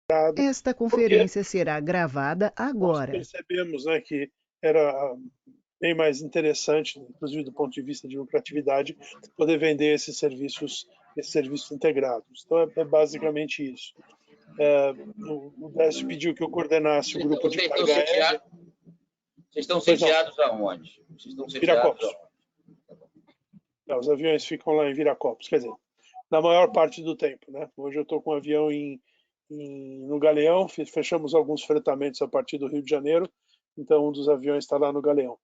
Esta porque conferência será gravada nós agora. percebemos, né, que era bem mais interessante, inclusive do ponto de vista de lucratividade, poder vender esses serviços integrados. Então, é basicamente isso. O Décio pediu que eu coordenasse o grupo de carga aérea. Vocês estão Pois não, sediados aonde? Vocês estão sediados Viracopos. aonde? Os aviões ficam lá em Viracopos, quer dizer, na maior parte do tempo, né? Hoje eu estou com um avião no Galeão, fechamos alguns fretamentos a partir do Rio de Janeiro, então um dos aviões está lá no Galeão.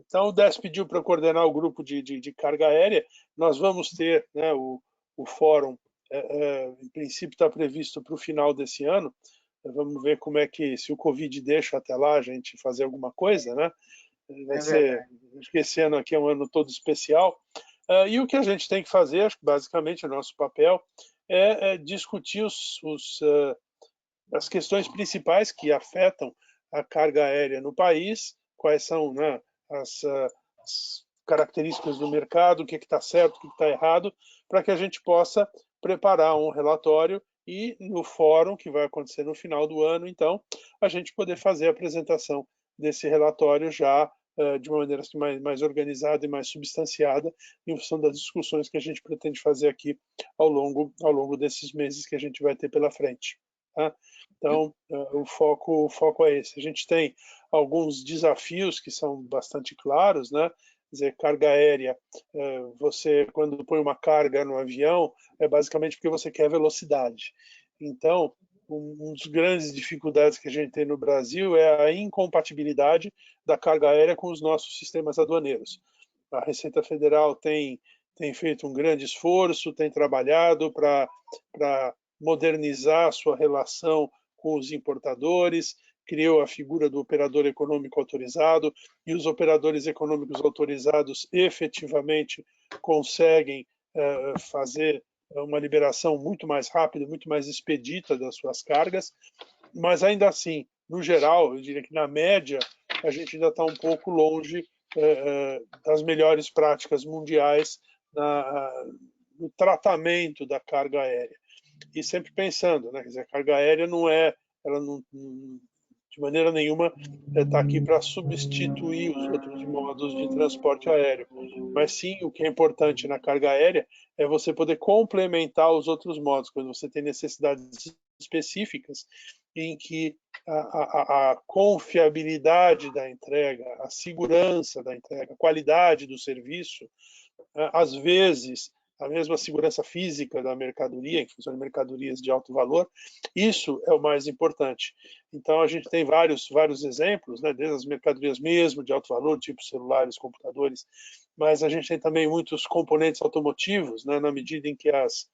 Então o Décio pediu para eu coordenar o grupo de carga aérea. Nós vamos ter, né, o fórum, em princípio está previsto para o final desse ano. Vamos ver como é que, se o Covid deixa até lá a gente fazer alguma coisa, né? Vai ser, acho que esse ano aqui é um ano todo especial. E o que a gente tem que fazer, acho que basicamente o nosso papel é discutir as questões principais que afetam a carga aérea no país, quais são, né, as características do mercado, o que está certo, o que está errado, para que a gente possa preparar um relatório e no fórum, que vai acontecer no final do ano, então, a gente poder fazer a apresentação desse relatório já de uma maneira assim, mais organizada e mais substanciada, em função das discussões que a gente pretende fazer aqui ao longo desses meses que a gente vai ter pela frente. Tá? Então, o foco é esse. A gente tem alguns desafios que são bastante claros, né? Quer dizer, carga aérea, você, quando põe uma carga no avião, é basicamente porque você quer velocidade. Então, uma das grandes dificuldades que a gente tem no Brasil é a incompatibilidade da carga aérea com os nossos sistemas aduaneiros. A Receita Federal tem feito um grande esforço, tem trabalhado para modernizar a sua relação com os importadores, criou a figura do operador econômico autorizado, e os operadores econômicos autorizados efetivamente conseguem fazer uma liberação muito mais rápida, muito mais expedita das suas cargas, mas ainda assim, no geral, eu diria que na média, a gente ainda está um pouco longe das melhores práticas mundiais no tratamento da carga aérea. E sempre pensando, né? Quer dizer, a carga aérea ela não, de maneira nenhuma está aqui para substituir os outros modos de transporte aéreo. Mas sim, o que é importante na carga aérea é você poder complementar os outros modos, quando você tem necessidades específicas em que a confiabilidade da entrega, a segurança da entrega, a qualidade do serviço, às vezes a mesma segurança física da mercadoria, em função de mercadorias de alto valor, isso é o mais importante. Então, a gente tem vários exemplos, né, desde as mercadorias mesmo de alto valor, tipo celulares, computadores, mas a gente tem também muitos componentes automotivos, né, na medida em que as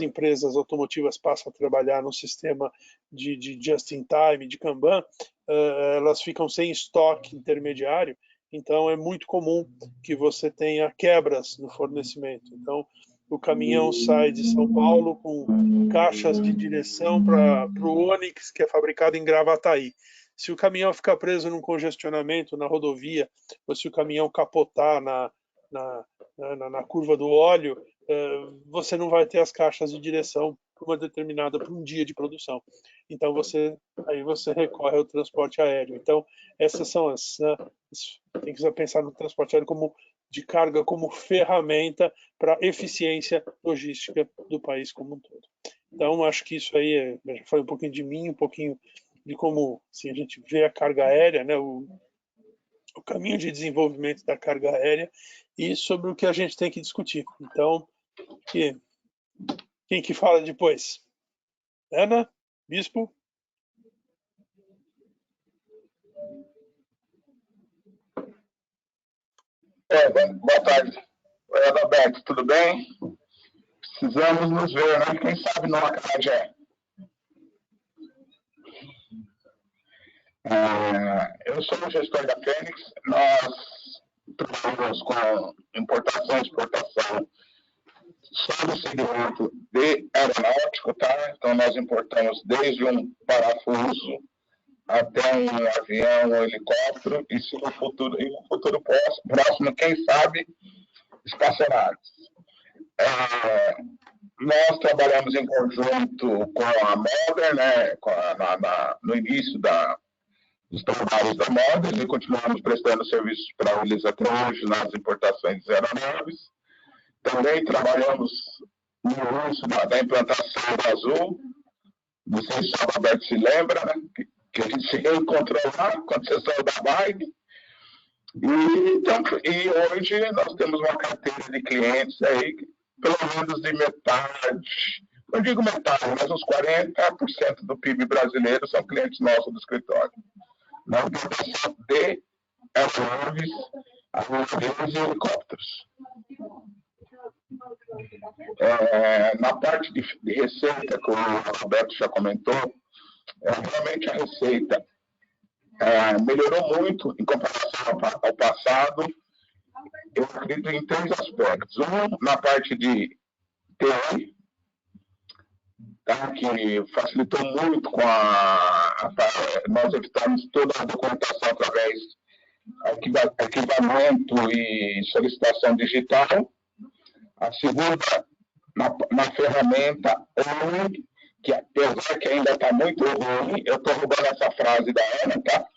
empresas automotivas passam a trabalhar no sistema de just-in-time, de Kanban, elas ficam sem estoque intermediário, então é muito comum que você tenha quebras no fornecimento. Então, o caminhão sai de São Paulo com caixas de direção para o Onix, que é fabricado em Gravataí. Se o caminhão ficar preso num congestionamento na rodovia, ou se o caminhão capotar na curva do óleo, você não vai ter as caixas de direção para um dia de produção. Então aí você recorre ao transporte aéreo. Então essas são tem que pensar no transporte aéreo de carga como ferramenta para a eficiência logística do país como um todo. Então acho que isso aí já falei um pouquinho de mim, um pouquinho de como assim, a gente vê a carga aérea, né, o caminho de desenvolvimento da carga aérea e sobre o que a gente tem que discutir. Então, quem que fala depois? Ana? Bispo? Boa tarde. Oi, Adalberto, tudo bem? Precisamos nos ver, né? Quem sabe numa Carajé. Eu sou o gestor da Fênix. Nós trabalhamos com importação e exportação só no segmento de aeronáutico, tá? Então, nós importamos desde um parafuso até um avião, um helicóptero, e se no futuro próximo, quem sabe, espaçonaves. nós trabalhamos em conjunto com a Modern, né, no início dos trabalhos da Modern, e continuamos prestando serviços para eles até hoje nas importações de aeronaves. Também trabalhamos no início da implantação do Azul. Não sei se o Roberto se lembra, né, que a gente se reencontrou lá quando vocês saiu da Bike. E hoje nós temos uma carteira de clientes aí, pelo menos de metade, não digo metade, mas uns 40% do PIB brasileiro são clientes nossos do escritório. Na importação de aeronaves, aviões e helicópteros. Na parte de receita, como o Roberto já comentou, realmente a receita melhorou muito em comparação ao passado. Eu acredito em 3 aspectos. Um, na parte de TI, tá, que facilitou muito com nós evitamos toda a documentação através de arquivamento e solicitação digital. A segunda, na ferramenta online, que apesar que ainda está muito ruim, eu estou roubando essa frase da Ana, tá?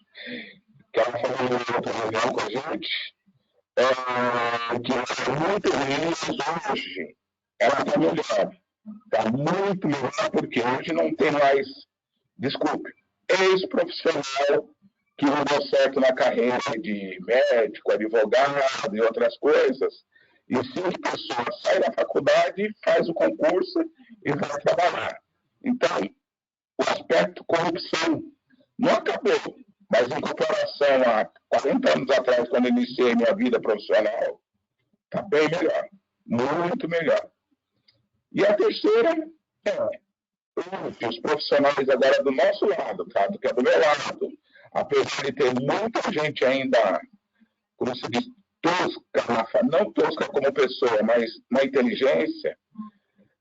Que ela falou em outra reunião com a gente, que é muito ruim, mas hoje ela está melhor. Está muito melhor, porque hoje não tem mais, desculpe, ex-profissional que não deu certo na carreira de médico, advogado e outras coisas. E sim, a pessoa sai da faculdade, faz o concurso e vai trabalhar. Então, o aspecto corrupção não acabou, mas em comparação a 40 anos atrás, quando eu iniciei minha vida profissional, está bem melhor, muito melhor. E a terceira os profissionais agora do nosso lado, tá? Que é do meu lado, apesar de ter muita gente ainda, como se diz, tosca, não tosca como pessoa, mas na inteligência,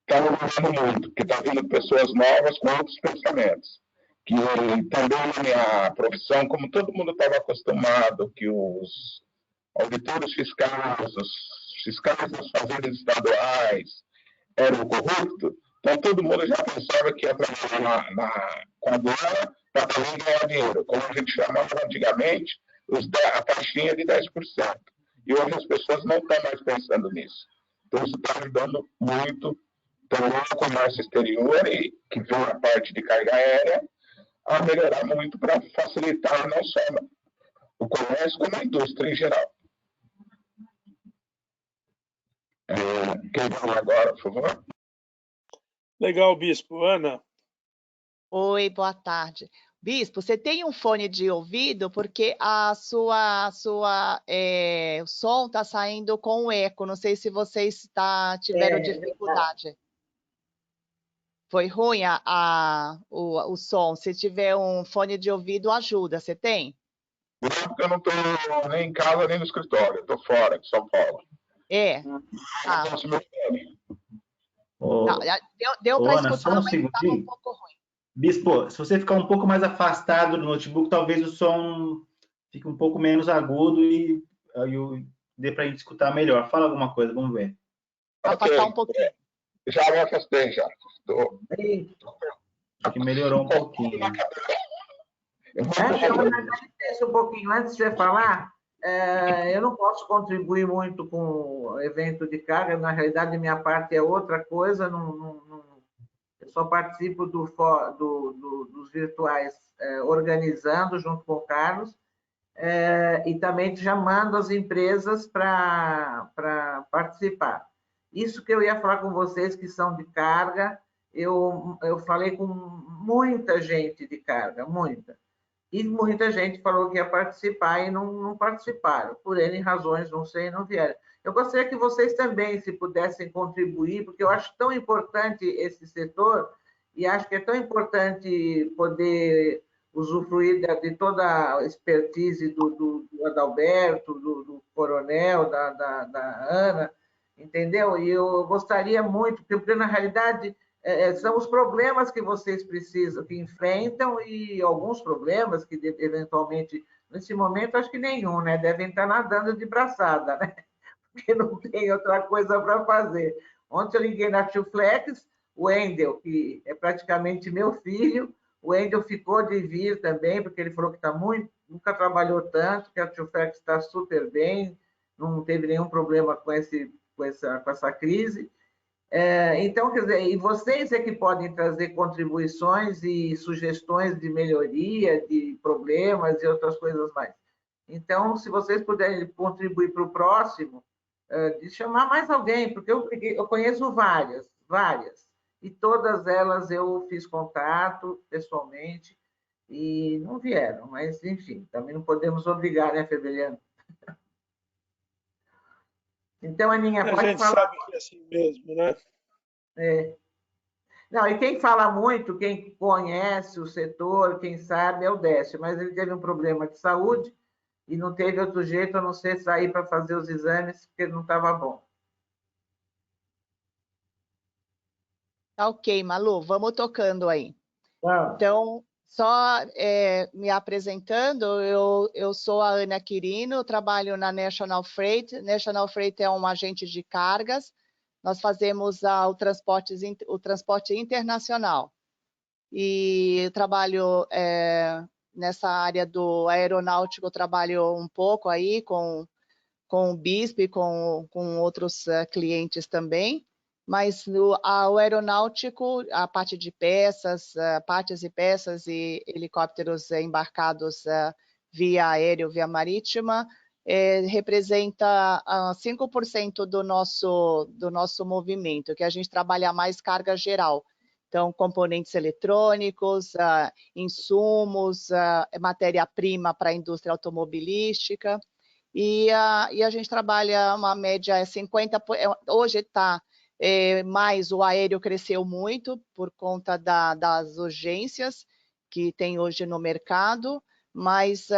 está melhorando muito, porque está vindo pessoas novas com outros pensamentos. Que também na minha profissão, como todo mundo estava acostumado, que os auditores fiscais, os fiscais das fazendas estaduais eram corruptos, então todo mundo já pensava que ia trabalhar com a aduana para também ganhar dinheiro, como a gente chamava antigamente, a taxinha de 10%. E hoje as pessoas não estão mais pensando nisso. Então isso está ajudando muito também o comércio exterior, e que vem a parte de carga aérea, a melhorar muito para facilitar não só o comércio, como a indústria em geral. Quem vai agora, por favor? Legal, Bispo. Ana? Oi, boa tarde. Bispo, você tem um fone de ouvido porque o som está saindo com eco. Não sei se vocês tiveram dificuldade. Foi ruim o som. Se tiver um fone de ouvido, ajuda. Você tem? Não, porque eu não estou nem em casa nem no escritório. Estou fora de São Paulo. Não, deu para escutar, só um mas estava um pouco ruim. Bispo, se você ficar um pouco mais afastado do notebook, talvez o som fique um pouco menos agudo e dê para a gente escutar melhor. Fala alguma coisa, vamos ver. Afastar um pouquinho. Já me afastei, já. Acho que melhorou um pouquinho. Um pouquinho antes de você falar, eu não posso contribuir muito com o evento de carga, na realidade, minha parte é outra coisa, eu só participo dos virtuais organizando junto com o Carlos, e também chamando as empresas para participar. Isso que eu ia falar com vocês, que são de carga, eu falei com muita gente de carga, muita. E muita gente falou que ia participar e não participaram, por N razões, não sei, não vieram. Eu gostaria que vocês também, se pudessem contribuir, porque eu acho tão importante esse setor e acho que é tão importante poder usufruir de toda a expertise do Adalberto, do Coronel, da Ana, entendeu? E eu gostaria muito, porque na realidade são os problemas que vocês precisam, que enfrentam, e alguns problemas que eventualmente, nesse momento, acho que nenhum, né? Devem estar nadando de braçada, né? Porque não tem outra coisa para fazer. Ontem eu liguei na Tio Flex, o Wendel, que é praticamente meu filho, o Wendel ficou de vir também, porque ele falou que está nunca trabalhou tanto, que a Tio Flex está super bem, não teve nenhum problema com essa crise. Então, quer dizer, e vocês é que podem trazer contribuições e sugestões de melhoria, de problemas e outras coisas mais. Então, se vocês puderem contribuir para o próximo, de chamar mais alguém, porque eu conheço várias, e todas elas eu fiz contato pessoalmente e não vieram, mas, enfim, também não podemos obrigar, né, Febeliano? Então, Aninha, pode falar. A gente sabe que é assim mesmo, né? Não, e quem fala muito, quem conhece o setor, quem sabe, é o Décio, mas ele teve um problema de saúde e não teve outro jeito a não ser sair para fazer os exames, porque ele não estava bom. Tá ok, Malu, vamos tocando aí. Não. Então, só me apresentando, eu sou a Ana Quirino, trabalho na National Freight. National Freight é um agente de cargas. Nós fazemos o transporte internacional. E eu trabalho nessa área do aeronáutico, eu trabalho um pouco aí com o BISP, com outros clientes também. Mas o aeronáutico, a parte de peças, partes e peças e helicópteros embarcados via aéreo, via marítima, representa 5% do nosso movimento, que a gente trabalha mais carga geral. Então, componentes eletrônicos, insumos, matéria-prima para a indústria automobilística. E a gente trabalha uma média 50%, hoje está mais o aéreo cresceu muito por conta das urgências que tem hoje no mercado, mas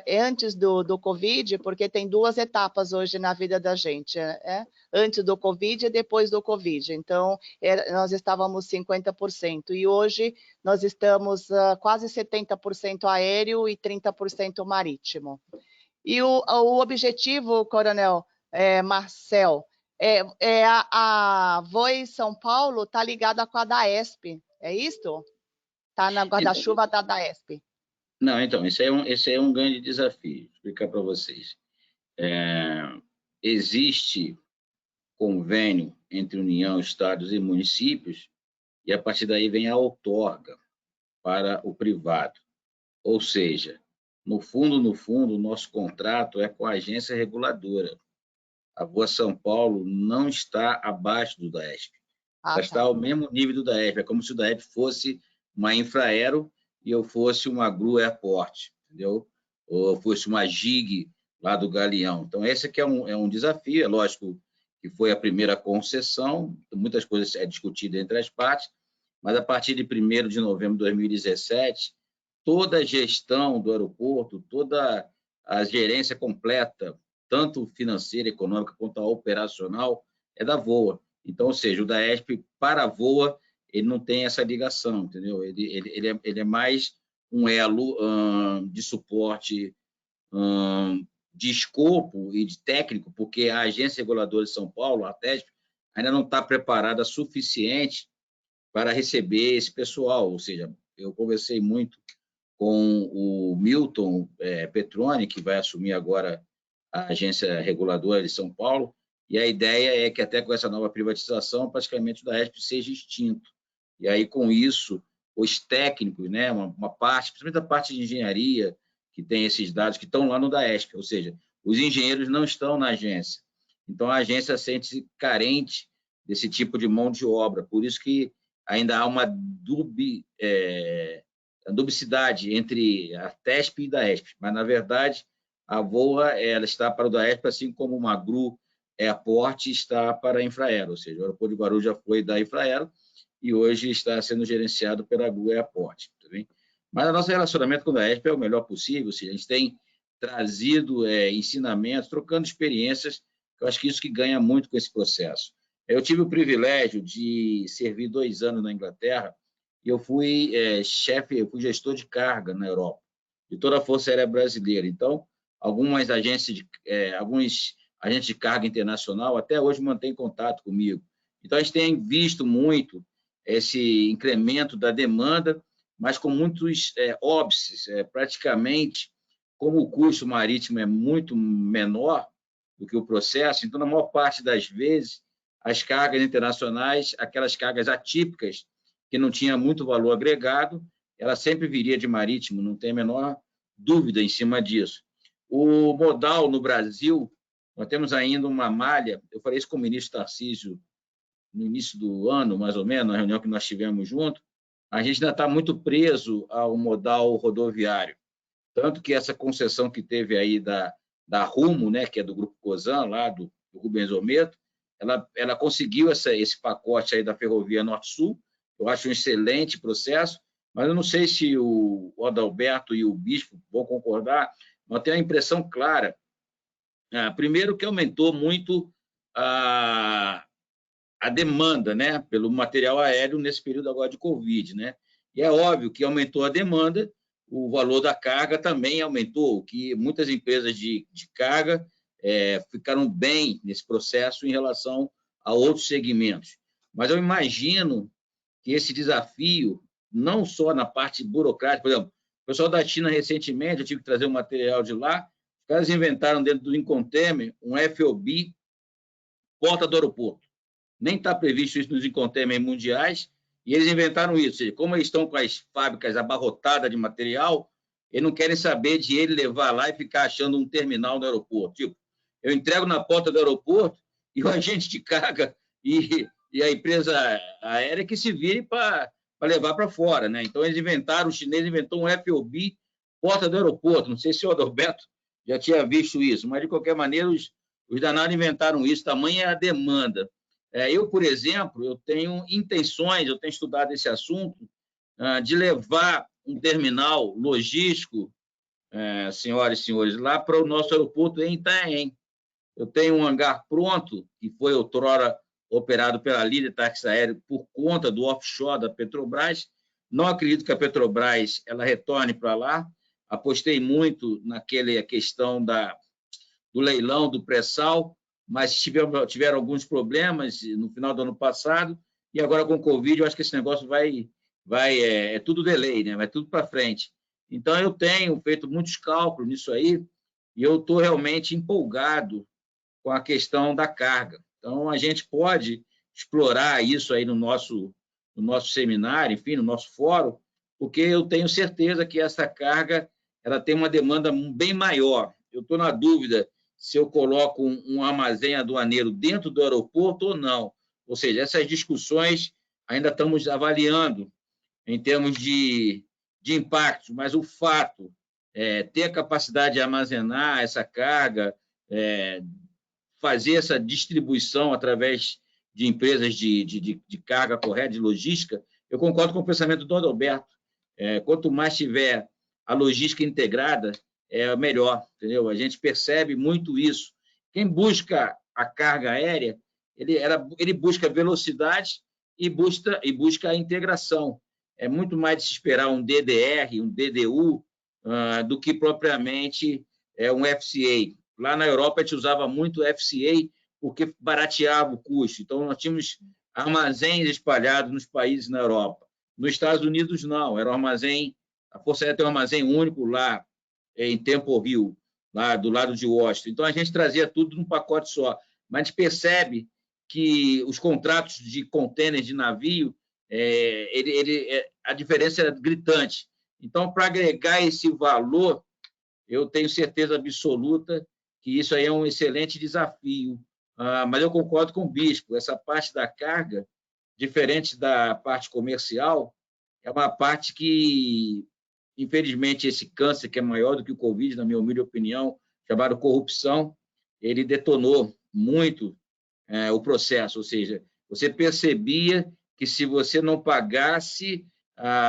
antes do Covid, porque tem duas etapas hoje na vida da gente, antes do Covid e depois do Covid. Então, nós estávamos 50%, e hoje nós estamos quase 70% aéreo e 30% marítimo. E o objetivo, Coronel Marcel, a Voe São Paulo está ligada com a DAESP, é isso? Está na guarda-chuva da DAESP. Não, então, esse é um grande desafio, vou explicar para vocês. Existe convênio entre União, Estados e municípios, e a partir daí vem a outorga para o privado. Ou seja, no fundo, o nosso contrato é com a agência reguladora. A Voa São Paulo não está abaixo do DAESP. Ela está ao mesmo nível do DAESP. É como se o DAESP fosse uma Infraero e eu fosse uma Gru Airport, entendeu? Ou fosse uma GIG lá do Galeão. Então, esse aqui é um desafio. É lógico que foi a primeira concessão, muitas coisas discutidas entre as partes, mas a partir de 1º de novembro de 2017, toda a gestão do aeroporto, toda a gerência completa, tanto financeira, econômica, quanto a operacional, é da VOA. Então, ou seja, o DAESP para a VOA, ele não tem essa ligação, entendeu? Ele é mais um elo de suporte de escopo e de técnico, porque a Agência Reguladora de São Paulo, a ATESP, ainda não está preparada suficiente para receber esse pessoal. Ou seja, eu conversei muito com o Milton Petroni, que vai assumir agora a Agência Reguladora de São Paulo, e a ideia é que até com essa nova privatização, praticamente o DAESP seja extinto. E aí, com isso, os técnicos, né, uma parte, principalmente a parte de engenharia, que tem esses dados que estão lá no DAESP, ou seja, os engenheiros não estão na agência. Então, a agência sente-se carente desse tipo de mão de obra, por isso que ainda há uma dubicidade entre a TESP e a DAESP, mas, na verdade, a VOA ela está para o DAESP, assim como uma Gru Airport está para a Infraero, ou seja, o aeroporto de Guarulhos já foi da Infraero e hoje está sendo gerenciado pela Gru Airport. Tá bem? Mas o nosso relacionamento com a DAESP é o melhor possível, ou seja, a gente tem trazido ensinamentos, trocando experiências, eu acho que isso que ganha muito com esse processo. Eu tive o privilégio de servir 2 anos na Inglaterra e eu fui eu fui gestor de carga na Europa, de toda a Força Aérea Brasileira. Então, alguns agentes de carga internacional até hoje mantêm contato comigo, Então, a gente tem visto muito esse incremento da demanda, mas com muitos óbices, praticamente, como o custo marítimo é muito menor do que o processo, então, na maior parte das vezes, as cargas internacionais, aquelas cargas atípicas, que não tinha muito valor agregado, ela sempre viria de marítimo, não tem a menor dúvida em cima disso. O modal no Brasil, nós temos ainda uma malha, eu falei isso com o ministro Tarcísio no início do ano, mais ou menos, na reunião que nós tivemos junto, a gente ainda está muito preso ao modal rodoviário. Tanto que essa concessão que teve aí da Rumo, né, que é do Grupo Cosan, lá do Rubens Ometo, ela conseguiu esse pacote aí da Ferrovia Norte-Sul. Eu acho um excelente processo, mas eu não sei se o Adalberto e o Bispo vão concordar, mas eu tenho a impressão clara, primeiro que aumentou muito a demanda, né, pelo material aéreo nesse período agora de Covid, né? E é óbvio que aumentou a demanda, o valor da carga também aumentou, que muitas empresas de carga ficaram bem nesse processo em relação a outros segmentos. Mas eu imagino que esse desafio, não só na parte burocrática, por exemplo, o pessoal da China recentemente, eu tive que trazer um material de lá, os caras inventaram dentro do Incoterm um FOB porta do aeroporto. Nem está previsto isso nos Incoterm mundiais, e eles inventaram isso. Ou seja, como eles estão com as fábricas abarrotadas de material, eles não querem saber de ele levar lá e ficar achando um terminal no aeroporto. Tipo, eu entrego na porta do aeroporto e o agente de carga e a empresa aérea que se vire para levar para fora, né? Então, eles inventaram, o chinês inventou um FOB porta do aeroporto. Não sei se o Adalberto já tinha visto isso, mas, de qualquer maneira, os danados inventaram isso, tamanha é a demanda. Eu, por exemplo, eu tenho intenções, eu tenho estudado esse assunto, de levar um terminal logístico, senhoras e senhores, lá para o nosso aeroporto em Itanhaém. Eu tenho um hangar pronto, que foi outrora operado pela Líder Táxi Aéreo por conta do offshore da Petrobras. Não acredito que a Petrobras ela retorne para lá. Apostei muito naquela questão do leilão do pré-sal, mas tiveram alguns problemas no final do ano passado, e agora com o Covid, eu acho que esse negócio é tudo delay, né? Vai tudo para frente. Então, eu tenho feito muitos cálculos nisso aí, e eu estou realmente empolgado com a questão da carga. Então, a gente pode explorar isso aí no nosso seminário, enfim, no nosso fórum, porque eu tenho certeza que essa carga ela tem uma demanda bem maior. Eu estou na dúvida se eu coloco um armazém aduaneiro dentro do aeroporto ou não. Ou seja, essas discussões ainda estamos avaliando em termos de impactos, mas o fato ter a capacidade de armazenar essa carga, fazer essa distribuição através de empresas de carga correta, de logística, eu concordo com o pensamento do Adalberto. Quanto mais tiver a logística integrada, melhor, entendeu? A gente percebe muito isso. Quem busca a carga aérea, ele busca velocidade e busca a integração. É muito mais de se esperar um DDR, um DDU, do que propriamente um FCA. Lá na Europa, a gente usava muito FCA porque barateava o custo. Então, nós tínhamos armazéns espalhados nos países na Europa. Nos Estados Unidos, não. Era um armazém, a Força Aérea tem um armazém único lá, em Temple Hill, lá do lado de Washington. Então, a gente trazia tudo num pacote só. Mas a gente percebe que os contratos de contêineres de navio, a diferença era gritante. Então, para agregar esse valor, eu tenho certeza absoluta que isso aí é um excelente desafio. Mas eu concordo com o Bispo, essa parte da carga, diferente da parte comercial, é uma parte que, infelizmente, esse câncer, que é maior do que o Covid, na minha humilde opinião, chamado corrupção, ele detonou muito o processo, ou seja, você percebia que se você não pagasse,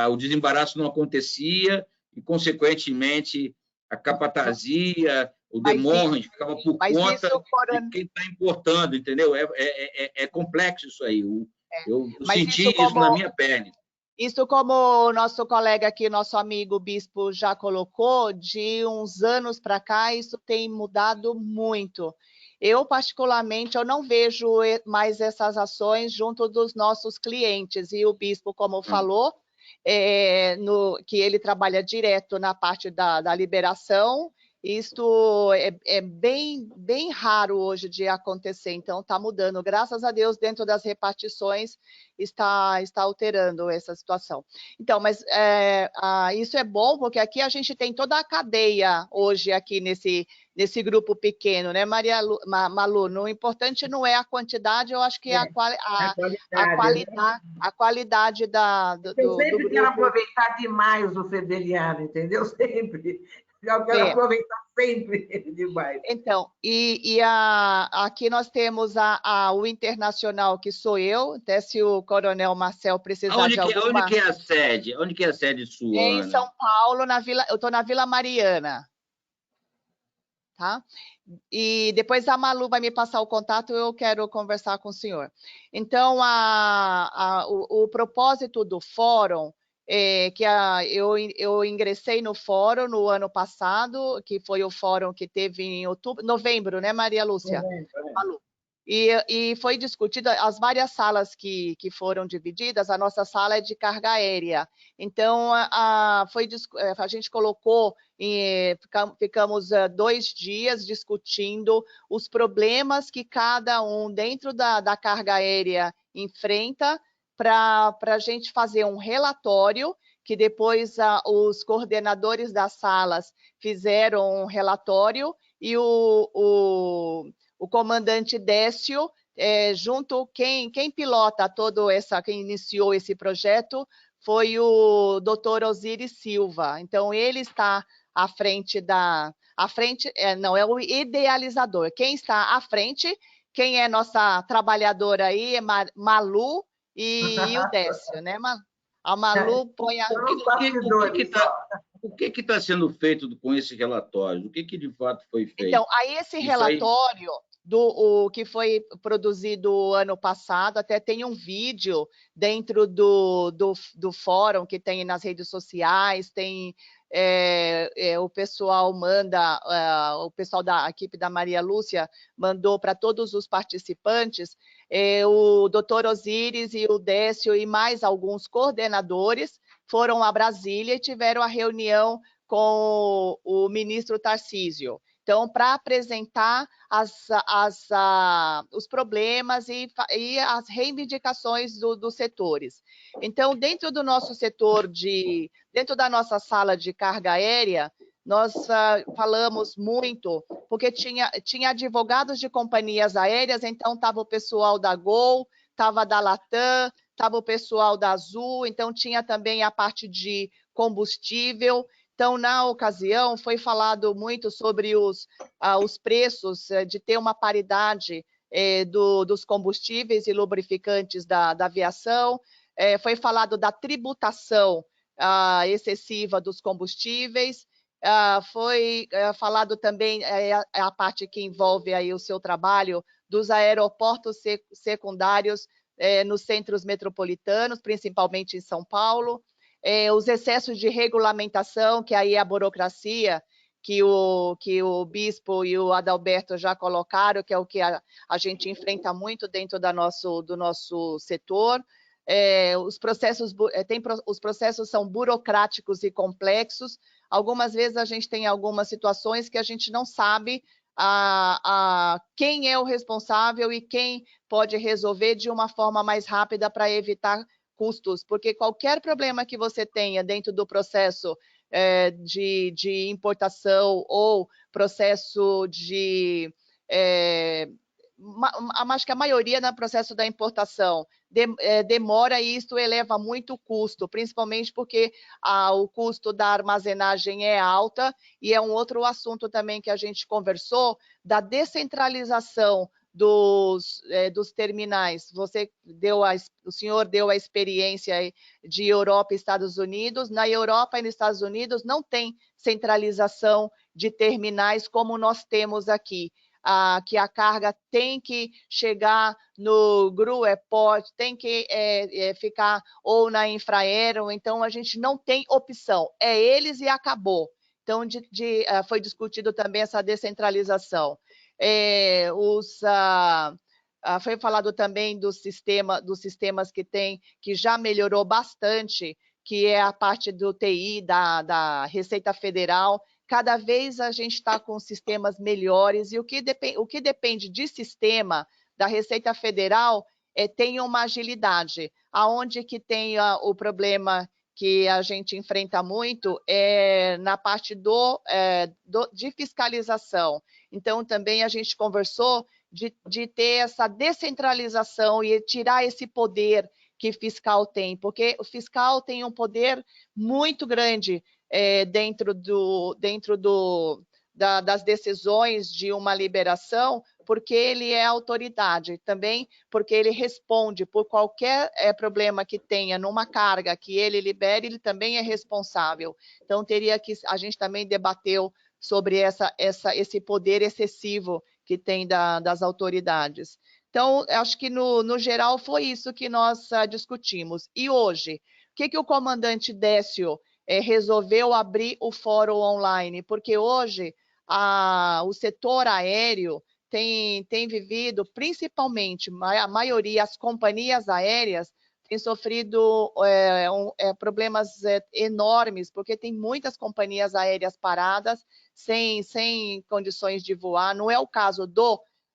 o desembaraço não acontecia e, consequentemente, a capatazia, o demorge ficava por conta de quem está importando, entendeu? É complexo isso aí. Eu senti isso na minha pele. Isso, como o nosso colega aqui, nosso amigo Bispo já colocou, de uns anos para cá, isso tem mudado muito. Eu, particularmente, eu não vejo mais essas ações junto dos nossos clientes, e o bispo, como falou, que ele trabalha direto na parte da liberação. Isto é bem raro hoje de acontecer, então está mudando. Graças a Deus, dentro das repartições, está alterando essa situação. Então, mas isso é bom, porque aqui a gente tem toda a cadeia hoje aqui nesse grupo pequeno, né, Malu? O importante não é a quantidade, eu acho que é a qualidade Eu sempre quero aproveitar demais o Federiano, entendeu? Sempre. Eu quero aproveitar sempre demais. Então, aqui nós temos o Internacional, que sou eu, até se o Coronel Marcel precisar de alguma... Onde que é a sede? Onde que é a sede sua, Em Ana? São Paulo, eu estou na Vila Mariana. Tá? E depois a Malu vai me passar o contato, eu quero conversar com o senhor. Então, o propósito do fórum que eu ingressei no fórum no ano passado, que foi o fórum que teve em novembro, né, Maria Lúcia? Malu. E foi discutido as várias salas que foram divididas. A nossa sala é de carga aérea. Então, a gente colocou, ficamos 2 dias discutindo os problemas que cada um dentro da carga aérea enfrenta, para a gente fazer um relatório, que depois os coordenadores das salas fizeram um relatório, e o comandante Décio, junto, quem pilota quem iniciou esse projeto foi o Dr. Osiris Silva. Então, ele está à frente não, é o idealizador. Quem está à frente, quem é nossa trabalhadora aí, é Malu e o Décio, né? A Malu põe a... O que está sendo feito com esse relatório? O que de fato foi feito? Então, aí esse relatório o que foi produzido ano passado, até tem um vídeo dentro do fórum que tem nas redes sociais, tem o pessoal o pessoal da equipe da Maria Lúcia mandou para todos os participantes, o doutor Osiris e o Décio e mais alguns coordenadores foram a Brasília e tiveram a reunião com o ministro Tarcísio. Então, para apresentar os problemas e as reivindicações dos setores. Então, dentro do nosso setor, dentro da nossa sala de carga aérea, nós falamos muito, porque tinha advogados de companhias aéreas, então estava o pessoal da Gol, estava da Latam, estava o pessoal da Azul, então tinha também a parte de combustível. Então, na ocasião, foi falado muito sobre os preços, de ter uma paridade dos combustíveis e lubrificantes da aviação. Foi falado da tributação excessiva dos combustíveis. Foi falado também a parte que envolve aí o seu trabalho dos aeroportos secundários nos centros metropolitanos, principalmente em São Paulo. Os excessos de regulamentação, que aí é a burocracia, que o bispo e o Adalberto já colocaram, que é o que a gente enfrenta muito dentro do nosso setor. Os processos são burocráticos e complexos. Algumas vezes a gente tem algumas situações que a gente não sabe quem é o responsável e quem pode resolver de uma forma mais rápida para evitar custos, porque qualquer problema que você tenha dentro do processo de importação ou processo acho que a maioria no processo da importação demora, e isto eleva muito o custo, principalmente porque o custo da armazenagem é alta, e é um outro assunto também que a gente conversou, da descentralização dos terminais. O senhor deu a experiência de Europa e Estados Unidos. Na Europa e nos Estados Unidos não tem centralização de terminais como nós temos aqui. Que a carga tem que chegar no GRU Airport, tem que ficar ou na Infraero, então a gente não tem opção, é eles e acabou. Então, foi discutido também essa descentralização. Foi falado também dos sistemas que já melhorou bastante, que é a parte do TI, da Receita Federal. Cada vez a gente está com sistemas melhores, e o que depende de sistema da Receita Federal tem uma agilidade. Aonde que tem o problema que a gente enfrenta muito na parte de fiscalização. Então, também a gente conversou de ter essa descentralização e tirar esse poder que fiscal tem, porque o fiscal tem um poder muito grande dentro das decisões de uma liberação, porque ele é autoridade, também porque ele responde por qualquer problema que tenha numa carga que ele libere, ele também é responsável. Então, a gente também debateu sobre esse poder excessivo que tem das autoridades. Então, acho que no geral foi isso que nós discutimos. E hoje, o que o comandante Décio resolveu abrir o fórum online? Porque hoje o setor aéreo tem vivido, principalmente, a maioria, as companhias aéreas têm sofrido problemas enormes, porque tem muitas companhias aéreas paradas, sem condições de voar. Não é o caso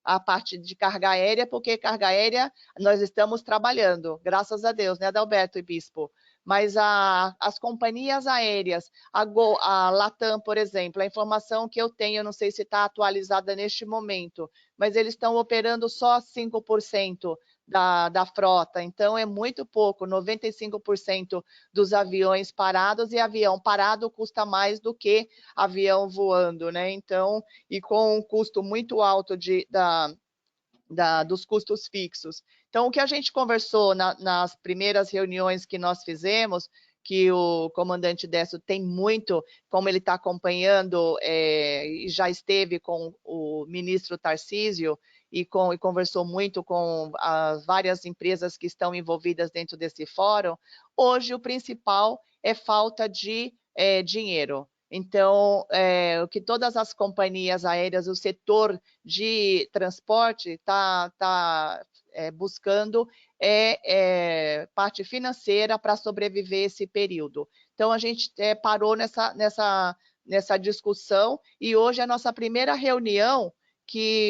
a parte de carga aérea, porque carga aérea nós estamos trabalhando, graças a Deus, né, Adalberto e Bispo? Mas as companhias aéreas, a Latam, por exemplo, a informação que eu tenho, eu não sei se está atualizada neste momento, mas eles estão operando só 5% da frota, então é muito pouco, 95% dos aviões parados, e avião parado custa mais do que avião voando, né? Então, e com um custo muito alto dos custos fixos. Então, o que a gente conversou nas primeiras reuniões que nós fizemos, que o comandante Décio tem muito, como ele está acompanhando, e já esteve com o ministro Tarcísio, e conversou muito com as várias empresas que estão envolvidas dentro desse fórum. Hoje, o principal é falta de dinheiro. Então, o que todas as companhias aéreas, o setor de transporte está buscando parte financeira para sobreviver esse período. Então, a gente parou nessa discussão, e hoje é a nossa primeira reunião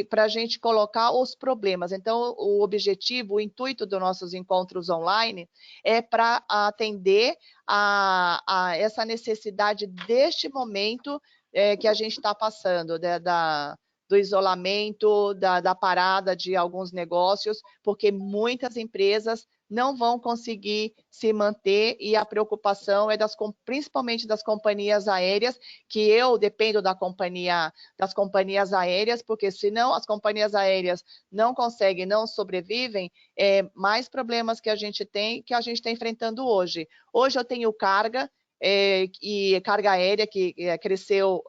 para a gente colocar os problemas. Então, o objetivo, o intuito dos nossos encontros online é para atender a essa necessidade deste momento que a gente está passando, do isolamento, da parada de alguns negócios, porque muitas empresas não vão conseguir se manter, e a preocupação é principalmente das companhias aéreas, que eu dependo das companhias aéreas, porque senão as companhias aéreas não conseguem, não sobrevivem, mais problemas que a gente está enfrentando hoje. Hoje eu tenho carga, e carga aérea que cresceu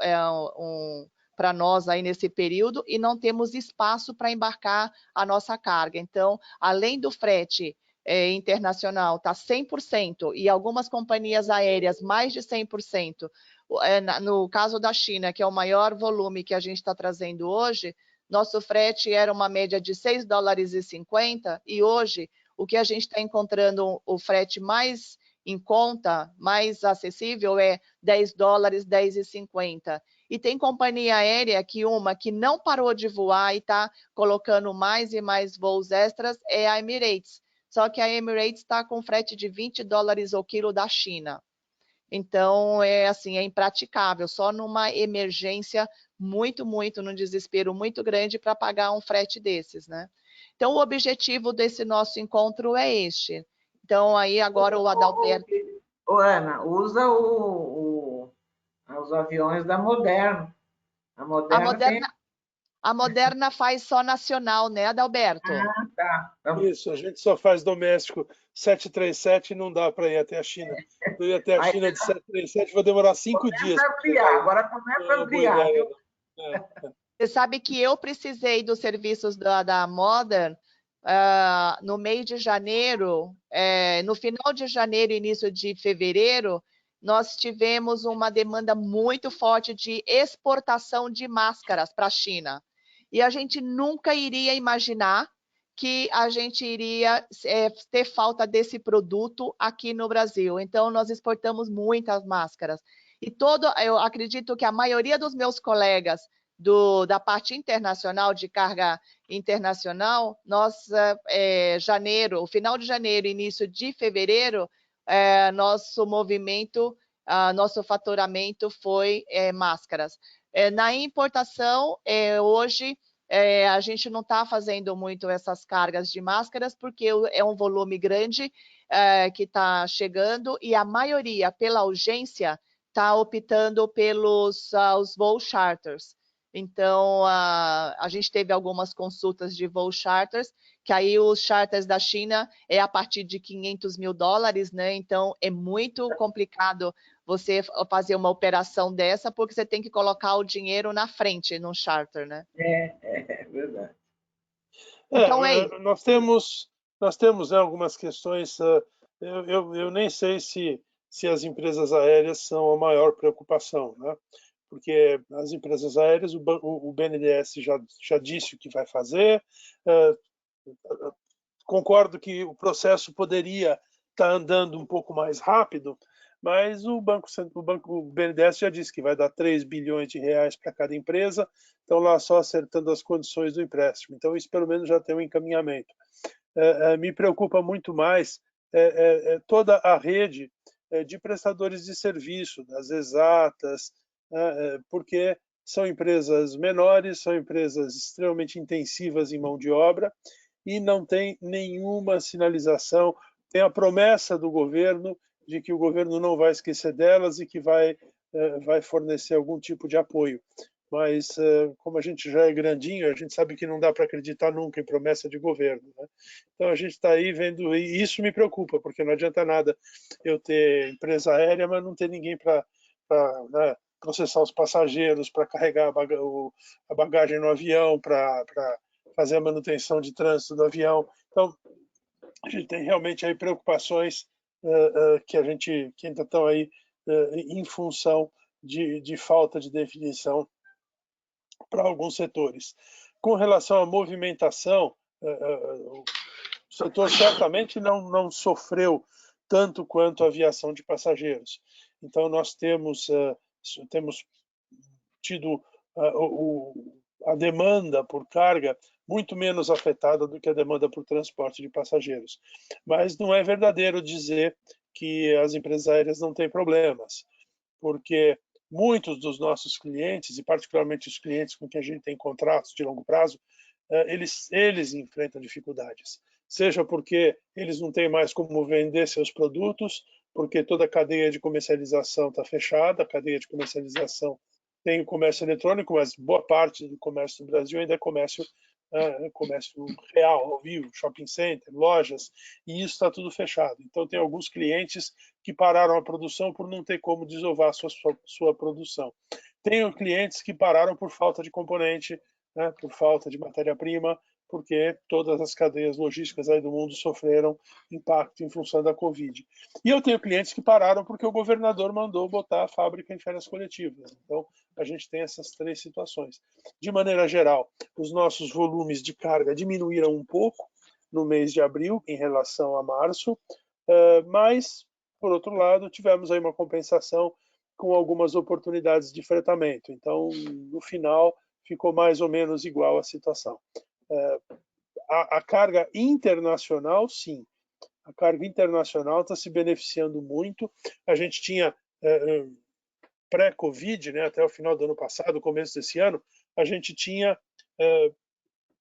para nós aí nesse período, e não temos espaço para embarcar a nossa carga. Então, além do frete internacional está 100%, e algumas companhias aéreas mais de 100%. No caso da China, que é o maior volume que a gente está trazendo hoje, nosso frete era uma média de $6,50, e hoje o que a gente está encontrando, o frete mais em conta, mais acessível, é $10, $10,50. E tem companhia aérea que não parou de voar e está colocando mais e mais voos extras, é a Emirates. Só que a Emirates está com frete de $20 o quilo da China. Então, é impraticável, só numa emergência muito, num desespero muito grande para pagar um frete desses, né? Então, o objetivo desse nosso encontro é este. Então, aí agora o Adalberto... Ana, usa os aviões da Moderna. A Moderna faz só nacional, né, Adalberto? Tá. Isso, a gente só faz doméstico 737 e não dá para ir até a China. Eu ia até a China de 737, vou demorar 5 dias. Agora começa a ampliar. Você sabe que eu precisei dos serviços da Modern no mês de janeiro, no final de janeiro e início de fevereiro, nós tivemos uma demanda muito forte de exportação de máscaras para a China. e a gente nunca iria imaginar que a gente iria ter falta desse produto aqui no Brasil. Então, nós exportamos muitas máscaras. E eu acredito que a maioria dos meus colegas da parte internacional, de carga internacional, o final de janeiro, início de fevereiro, nosso movimento, nosso faturamento foi máscaras. Na importação, hoje, a gente não está fazendo muito essas cargas de máscaras, porque é um volume grande que está chegando, e a maioria, pela urgência, está optando pelos os voos charters. Então, a gente teve algumas consultas de voos charters, que aí os charters da China é a partir de $500 mil, né? Então, é muito complicado você fazer uma operação dessa, porque você tem que colocar o dinheiro na frente num charter, né? É verdade. Então, nós temos né, algumas questões. Eu nem sei se as empresas aéreas são a maior preocupação, né? Porque as empresas aéreas, o BNDES já disse o que vai fazer. Concordo que o processo poderia estar andando um pouco mais rápido, mas o BNDES já disse que vai dar 3 bilhões de reais para cada empresa, estão lá só acertando as condições do empréstimo. Então, isso pelo menos já tem um encaminhamento. Me preocupa muito mais toda a rede de prestadores de serviço, das exatas, porque são empresas menores, são empresas extremamente intensivas em mão de obra e não tem nenhuma sinalização, tem a promessa do governo de que o governo não vai esquecer delas e que vai fornecer algum tipo de apoio. Mas, como a gente já é grandinho, a gente sabe que não dá para acreditar nunca em promessa de governo, né? Então, a gente está aí vendo, e isso me preocupa, porque não adianta nada eu ter empresa aérea, mas não ter ninguém para né, processar os passageiros, para carregar a bagagem no avião, para fazer a manutenção de trânsito do avião. Então, a gente tem realmente aí preocupações que ainda estão aí em função de falta de definição para alguns setores. Com relação à movimentação, o setor certamente não sofreu tanto quanto a aviação de passageiros. Então, nós temos tido a demanda por carga muito menos afetada do que a demanda por transporte de passageiros. Mas não é verdadeiro dizer que as empresas aéreas não têm problemas, porque muitos dos nossos clientes, e particularmente os clientes com quem a gente tem contratos de longo prazo, eles enfrentam dificuldades. Seja porque eles não têm mais como vender seus produtos, porque toda a cadeia de comercialização está fechada, a cadeia de comercialização tem o comércio eletrônico, mas boa parte do comércio do Brasil ainda é comércio real, ao vivo, shopping center, lojas, e isso está tudo fechado. Então, tem alguns clientes que pararam a produção por não ter como desovar sua produção. Tem clientes que pararam por falta de componente, né, por falta de matéria-prima, porque todas as cadeias logísticas aí do mundo sofreram impacto em função da Covid. E eu tenho clientes que pararam porque o governador mandou botar a fábrica em férias coletivas. Então, a gente tem essas três situações. De maneira geral, os nossos volumes de carga diminuíram um pouco no mês de abril em relação a março, mas, por outro lado, tivemos aí uma compensação com algumas oportunidades de fretamento. Então, no final, ficou mais ou menos igual a situação. A carga internacional, sim. A carga internacional está se beneficiando muito. A gente tinha, pré-Covid, né, até o final do ano passado, começo desse ano, a gente tinha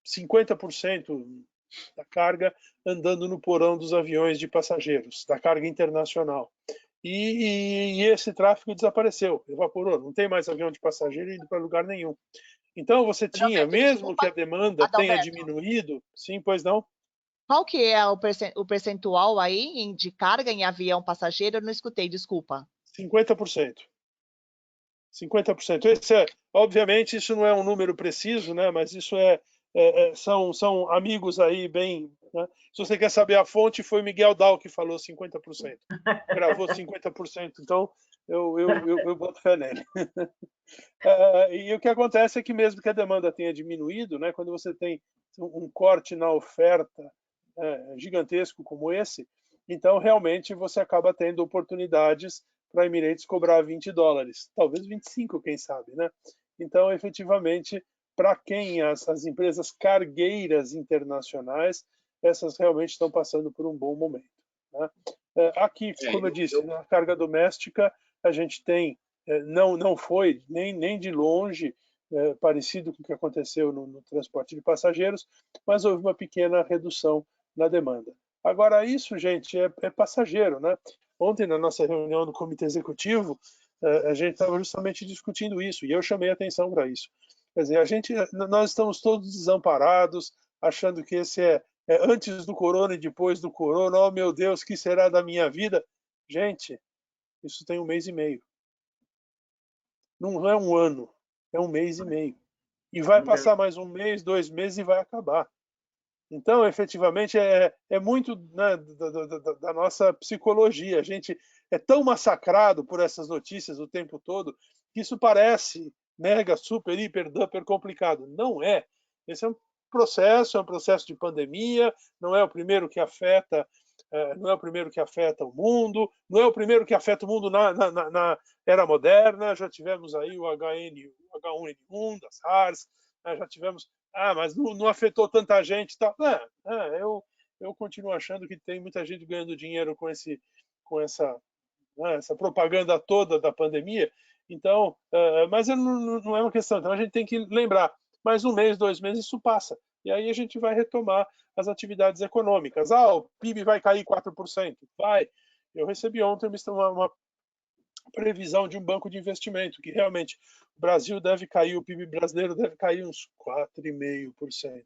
50% da carga andando no porão dos aviões de passageiros, da carga internacional. E esse tráfego desapareceu, evaporou. Não tem mais avião de passageiro indo para lugar nenhum. Então, você tinha, Adalberto, mesmo desculpa, que a demanda tenha Adalberto, diminuído, sim, pois não? qual que é o percentual aí de carga em avião passageiro? Eu não escutei, desculpa. 50%. 50%. Obviamente, isso não é um número preciso, né? Mas isso é são amigos aí bem... Né? Se você quer saber a fonte, foi Miguel Dal que falou 50%. Gravou 50%, então eu boto fé nele. E o que acontece é que mesmo que a demanda tenha diminuído, né, quando você tem um corte na oferta gigantesco como esse, então realmente você acaba tendo oportunidades para a Emirates cobrar $20, talvez 25, quem sabe, né? Então, efetivamente, para quem as empresas cargueiras internacionais, essas realmente estão passando por um bom momento, né? Aqui, como eu disse, na carga doméstica, a gente tem, não foi nem de longe parecido com o que aconteceu no transporte de passageiros, mas houve uma pequena redução na demanda. Agora, isso, gente, é passageiro, né? Ontem, na nossa reunião do comitê executivo, a gente estava justamente discutindo isso, e eu chamei a atenção para isso. Quer dizer, nós estamos todos desamparados, achando que esse é antes do corona e depois do corona. Oh, meu Deus, o que será da minha vida? Gente, isso tem 1 mês e meio. Não é um ano, é 1 mês e meio. E vai passar mais 1 mês, 2 meses e vai acabar. Então, efetivamente, é muito, né, da nossa psicologia. A gente é tão massacrado por essas notícias o tempo todo que isso parece mega, super, hiper, duper complicado. Não é. Esse é um processo de pandemia, não é o primeiro que afeta, não é o primeiro que afeta o mundo, não é o primeiro que afeta o mundo na era moderna. Já tivemos aí o H1N1 da SARS, né, já tivemos... mas não afetou tanta gente, tá? Eu continuo achando que tem muita gente ganhando dinheiro com essa propaganda toda da pandemia. Então, mas não é uma questão. Então a gente tem que lembrar, mais 1 mês, 2 meses, isso passa. E aí a gente vai retomar as atividades econômicas. O PIB vai cair 4%. Vai. Eu recebi ontem uma previsão de um banco de investimento, que realmente o Brasil deve cair, o PIB brasileiro deve cair uns 4,5%.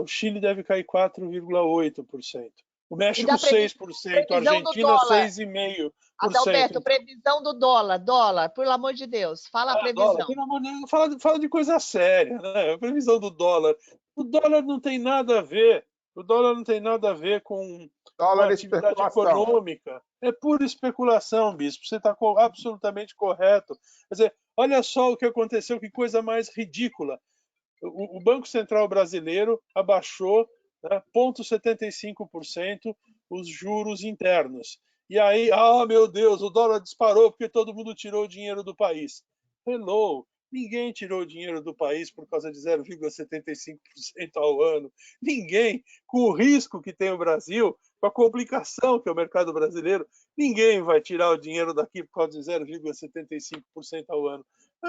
O Chile deve cair 4,8%. O México 6%, a Argentina 6,5%. Adalberto, previsão do dólar, pelo amor de Deus, fala a previsão. Dólar, fala de coisa séria, né? A previsão do dólar. O dólar não tem nada a ver. O dólar não tem nada a ver com a atividade econômica. É pura especulação, bispo. Você está absolutamente correto. Quer dizer, olha só o que aconteceu, que coisa mais ridícula. O Banco Central brasileiro abaixou, né, 0,75% os juros internos. E aí, meu Deus, o dólar disparou porque todo mundo tirou o dinheiro do país. Hello! Ninguém tirou o dinheiro do país por causa de 0,75% ao ano. Ninguém, com o risco que tem o Brasil, com a complicação que é o mercado brasileiro, ninguém vai tirar o dinheiro daqui por causa de 0,75% ao ano.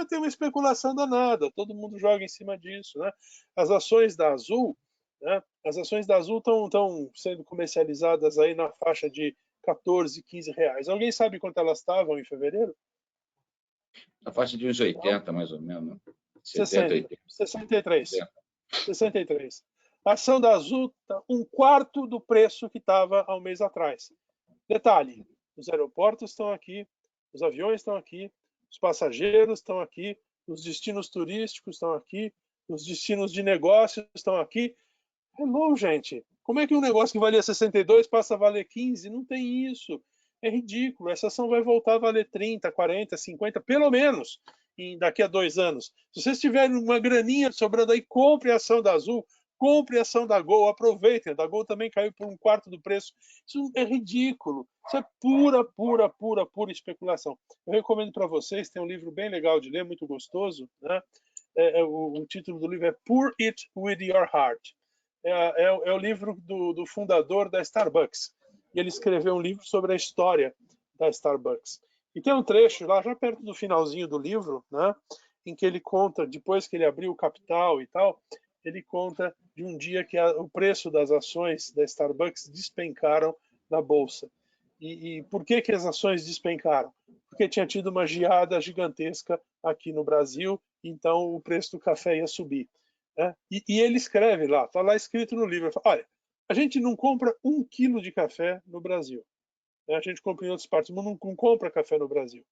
Tem uma especulação danada, todo mundo joga em cima disso, né? As ações da Azul, né? As ações da Azul estão sendo comercializadas aí na faixa de 14, 15 reais. Alguém sabe quanto elas estavam em fevereiro? Na faixa de uns 80, mais ou menos. 60, 80. 63. A ação da Azul está 1/4 do preço que estava há um mês atrás. Detalhe, os aeroportos estão aqui, os aviões estão aqui, os passageiros estão aqui, os destinos turísticos estão aqui, os destinos de negócios estão aqui. Hello, gente. Como é que um negócio que valia 62 passa a valer 15? Não tem isso. É ridículo. Essa ação vai voltar a valer 30, 40, 50, pelo menos, daqui a 2 anos. Se vocês tiverem uma graninha sobrando aí, compre a ação da Azul, compre a ação da Gol, aproveitem. A da Gol também caiu por 1/4 do preço. Isso é ridículo. Isso é pura especulação. Eu recomendo para vocês, tem um livro bem legal de ler, muito gostoso, né? O título do livro é Pour It With Your Heart. É o livro do fundador da Starbucks. E ele escreveu um livro sobre a história da Starbucks. E tem um trecho lá, já perto do finalzinho do livro, né, em que ele conta, depois que ele abriu o capital e tal, ele conta de um dia que o preço das ações da Starbucks despencaram na bolsa. E por que as ações despencaram? Porque tinha tido uma geada gigantesca aqui no Brasil, então o preço do café ia subir. Né? E ele escreve lá, está lá escrito no livro, fala, olha, a gente não compra 1 quilo de café no Brasil. A gente compra em outras partes do mundo, não compra café no Brasil.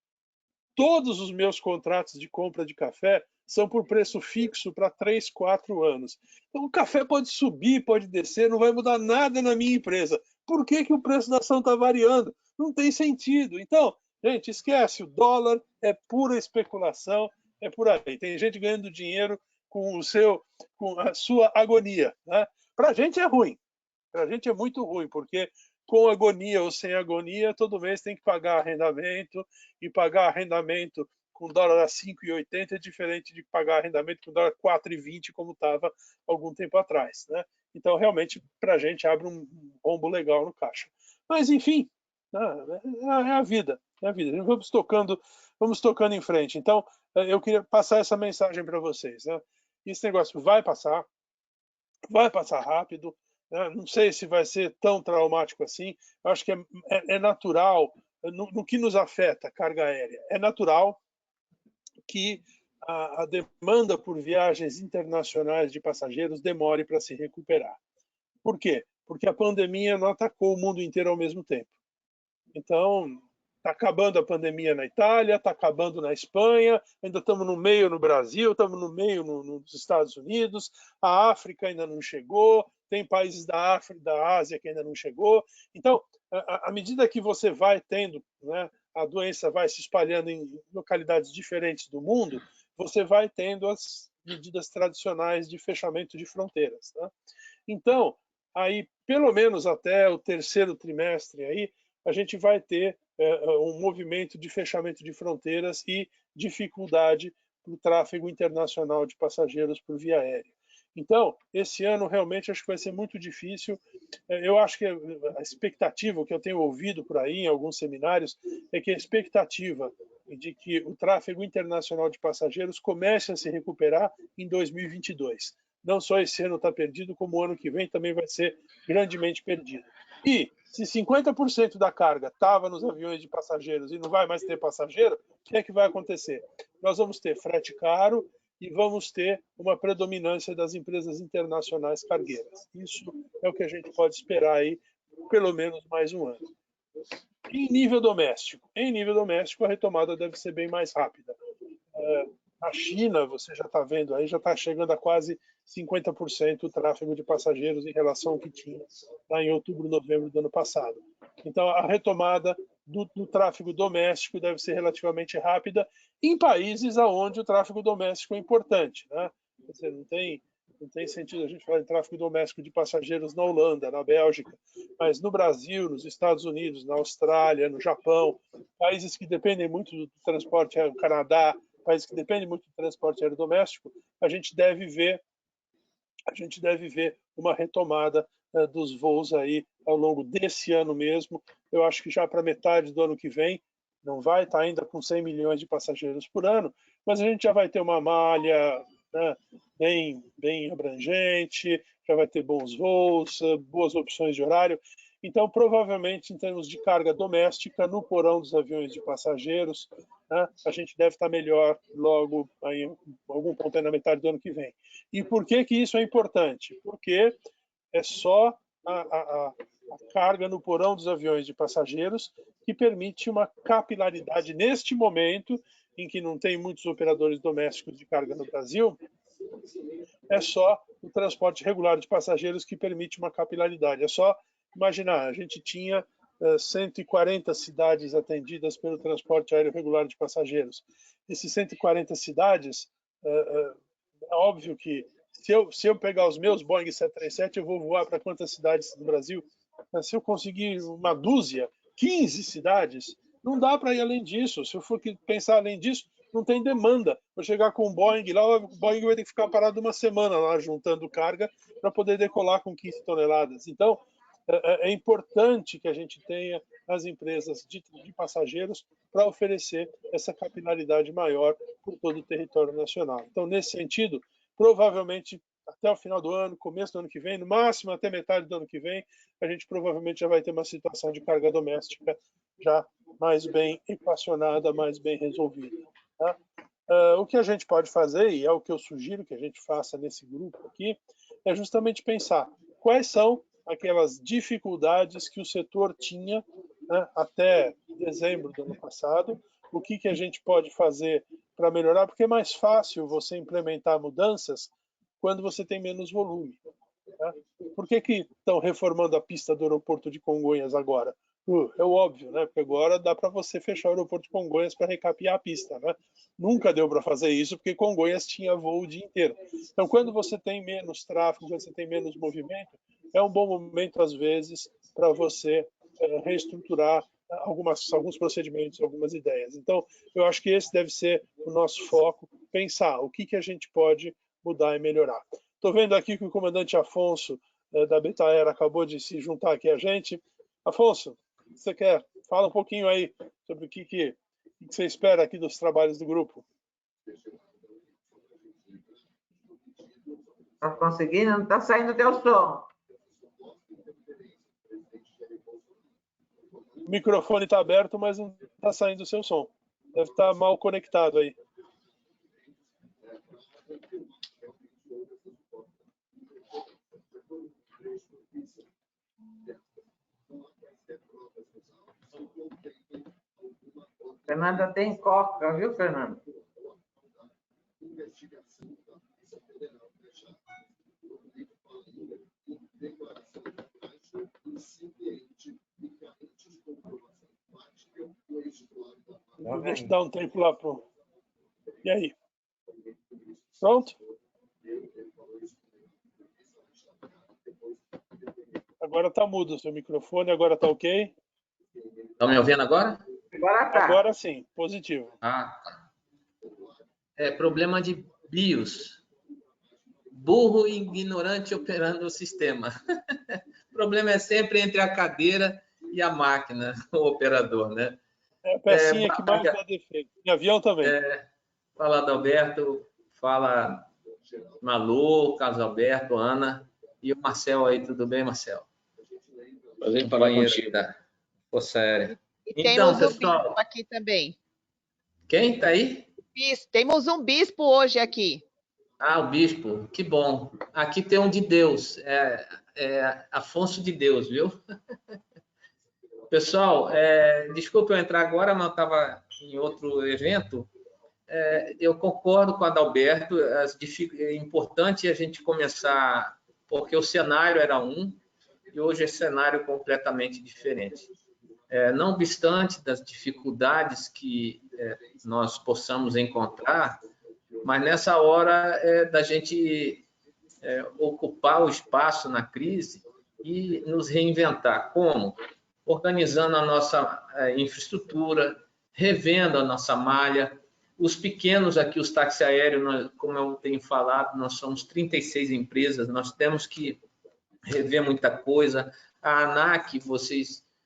Todos os meus contratos de compra de café são por preço fixo para 3, 4 anos. Então, o café pode subir, pode descer, não vai mudar nada na minha empresa. Por que que o preço da ação está variando? Não tem sentido. Então, gente, esquece, o dólar é pura especulação, é por aí. Tem gente ganhando dinheiro com a sua agonia, né? Para a gente é ruim. Para a gente é muito ruim, porque com agonia ou sem agonia, todo mês tem que pagar arrendamento, e pagar arrendamento com dólar a 5,80 é diferente de pagar arrendamento com dólar 4,20, como estava algum tempo atrás, né? Então, realmente, para a gente abre um rombo legal no caixa. Mas, enfim, é a vida, é a vida. Vamos tocando em frente. Então, eu queria passar essa mensagem para vocês, né? Esse negócio vai passar rápido. Não sei se vai ser tão traumático assim. Eu acho que é natural, no que nos afeta a carga aérea, é natural que a demanda por viagens internacionais de passageiros demore para se recuperar. Por quê? Porque a pandemia não atacou o mundo inteiro ao mesmo tempo. Então, está acabando a pandemia na Itália, está acabando na Espanha, ainda estamos no meio no Brasil, estamos no meio nos Estados Unidos, a África ainda não chegou, tem países da Ásia que ainda não chegou. Então, à medida que você vai tendo, né, a doença vai se espalhando em localidades diferentes do mundo, você vai tendo as medidas tradicionais de fechamento de fronteiras, né? Então, aí, pelo menos até o terceiro trimestre, aí, a gente vai ter um movimento de fechamento de fronteiras e dificuldade para o tráfego internacional de passageiros por via aérea. Então, esse ano realmente acho que vai ser muito difícil. Eu acho que a expectativa, o que eu tenho ouvido por aí em alguns seminários, é que a expectativa de que o tráfego internacional de passageiros comece a se recuperar em 2022. Não só esse ano está perdido, como o ano que vem também vai ser grandemente perdido. E se 50% da carga estava nos aviões de passageiros e não vai mais ter passageiro, o que é que vai acontecer? Nós vamos ter frete caro e vamos ter uma predominância das empresas internacionais cargueiras. Isso é o que a gente pode esperar aí, pelo menos mais um ano. Em nível doméstico, a retomada deve ser bem mais rápida. A China, você já está vendo aí, já está chegando a quase 50% o tráfego de passageiros em relação ao que tinha lá em outubro, novembro do ano passado. Então, a retomada do tráfego doméstico deve ser relativamente rápida em países onde o tráfego doméstico é importante, né? Quer dizer, não tem sentido a gente falar de tráfego doméstico de passageiros na Holanda, na Bélgica, mas no Brasil, nos Estados Unidos, na Austrália, no Japão, países que dependem muito do transporte aéreo, no Canadá, países que dependem muito do transporte aéreo doméstico, a gente deve ver uma retomada dos voos aí ao longo desse ano mesmo. Eu acho que já para metade do ano que vem, não vai estar ainda com 100 milhões de passageiros por ano, mas a gente já vai ter uma malha, né, bem abrangente, já vai ter bons voos, boas opções de horário. Então, provavelmente, em termos de carga doméstica, no porão dos aviões de passageiros, né, a gente deve estar melhor logo em algum ponto aí na metade do ano que vem. E por que isso é importante? Porque é só a carga no porão dos aviões de passageiros que permite uma capilaridade neste momento em que não tem muitos operadores domésticos de carga no Brasil. É só o transporte regular de passageiros que permite uma capilaridade. É só imaginar, a gente tinha 140 cidades atendidas pelo transporte aéreo regular de passageiros. Esses 140 cidades, é óbvio que se eu pegar os meus Boeing 737, eu vou voar para quantas cidades do Brasil? Se eu conseguir uma dúzia, 15 cidades, não dá para ir além disso. Se eu for pensar além disso, não tem demanda. Vou chegar com um Boeing lá, o Boeing vai ter que ficar parado uma semana lá juntando carga para poder decolar com 15 toneladas. Então, é importante que a gente tenha as empresas de passageiros para oferecer essa capilaridade maior por todo o território nacional. Então, nesse sentido, provavelmente até o final do ano, começo do ano que vem, no máximo até metade do ano que vem, a gente provavelmente já vai ter uma situação de carga doméstica já mais bem equacionada, mais bem resolvida. Tá? O que a gente pode fazer, e é o que eu sugiro que a gente faça nesse grupo aqui, é justamente pensar quais são aquelas dificuldades que o setor tinha, né, até dezembro do ano passado, o que a gente pode fazer para melhorar, porque é mais fácil você implementar mudanças quando você tem menos volume. Tá? Por que estão reformando a pista do aeroporto de Congonhas agora? É óbvio, né? Porque agora dá para você fechar o aeroporto de Congonhas para recapear a pista, né? Nunca deu para fazer isso porque Congonhas tinha voo o dia inteiro. Então, quando você tem menos tráfego, quando você tem menos movimento, é um bom momento, às vezes, para você reestruturar alguns procedimentos, algumas ideias. Então, eu acho que esse deve ser o nosso foco, pensar o que a gente pode mudar e melhorar. Estou vendo aqui que o comandante Afonso, da Betaer, acabou de se juntar aqui a gente. Afonso, você quer? Fala um pouquinho aí sobre o que você espera aqui dos trabalhos do grupo. Está conseguindo? Não está saindo o teu som. O microfone está aberto, mas não está saindo o seu som. Deve estar mal conectado aí. Fernanda tem coca, viu, Fernanda? Deixa eu dar um tempo lá pro. E aí? Pronto? Agora está mudo o seu microfone, agora está ok? Estão me ouvindo agora? Agora tá. Agora sim, positivo. Ah, tá. É problema de BIOS. Burro e ignorante operando o sistema. O problema é sempre entre a cadeira e a máquina, o operador, né? É a pecinha que mais dá defeito. Em avião também. Fala, Adalberto. Fala, Malu, Carlos Alberto, Ana. E o Marcel aí, tudo bem, Marcel? Prazer em falar contigo. Força Aérea. E Então, temos pessoal, um bispo aqui também. Quem está aí? Temos um bispo hoje aqui. Ah, o bispo, que bom. Aqui tem um de Deus, Afonso de Deus, viu? Pessoal, desculpa eu entrar agora, mas eu estava em outro evento. Eu concordo com o Adalberto, é importante a gente começar, porque o cenário era um, e hoje é cenário completamente diferente. Não obstante das dificuldades que nós possamos encontrar, mas nessa hora da gente ocupar o espaço na crise e nos reinventar. Como? Organizando a nossa infraestrutura, revendo a nossa malha. Os pequenos aqui, os táxis aéreos, como eu tenho falado, nós somos 36 empresas, nós temos que rever muita coisa. A ANAC,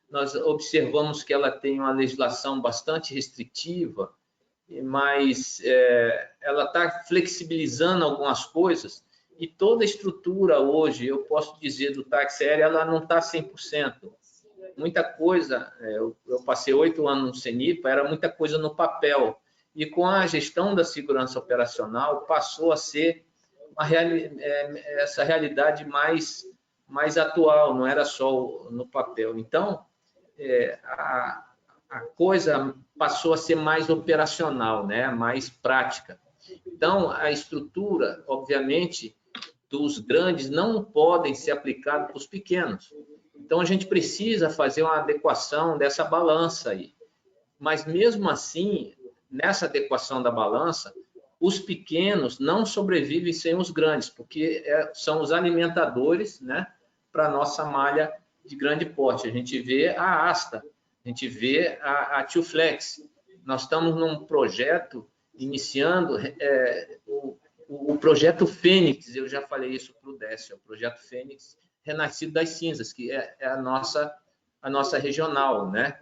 nós observamos que ela tem uma legislação bastante restritiva, mas ela está flexibilizando algumas coisas e toda a estrutura hoje, eu posso dizer, do táxi aéreo, ela não está 100%. Muita coisa, eu passei 8 anos no CENIPA, era muita coisa no papel. E com a gestão da segurança operacional, passou a ser essa realidade mais atual, não era só no papel. Então, a coisa passou a ser mais operacional, né? Mais prática. Então, a estrutura, obviamente, dos grandes não podem ser aplicada para os pequenos. Então, a gente precisa fazer uma adequação dessa balança aí. Mas, mesmo assim, nessa adequação da balança, os pequenos não sobrevivem sem os grandes, porque são os alimentadores, né, para a nossa malha de grande porte. A gente vê a Asta, a gente vê a Tioflex. Nós estamos num projeto, iniciando o projeto Fênix, eu já falei isso para o Décio, o projeto Fênix Renascido das Cinzas, que é a nossa regional, né?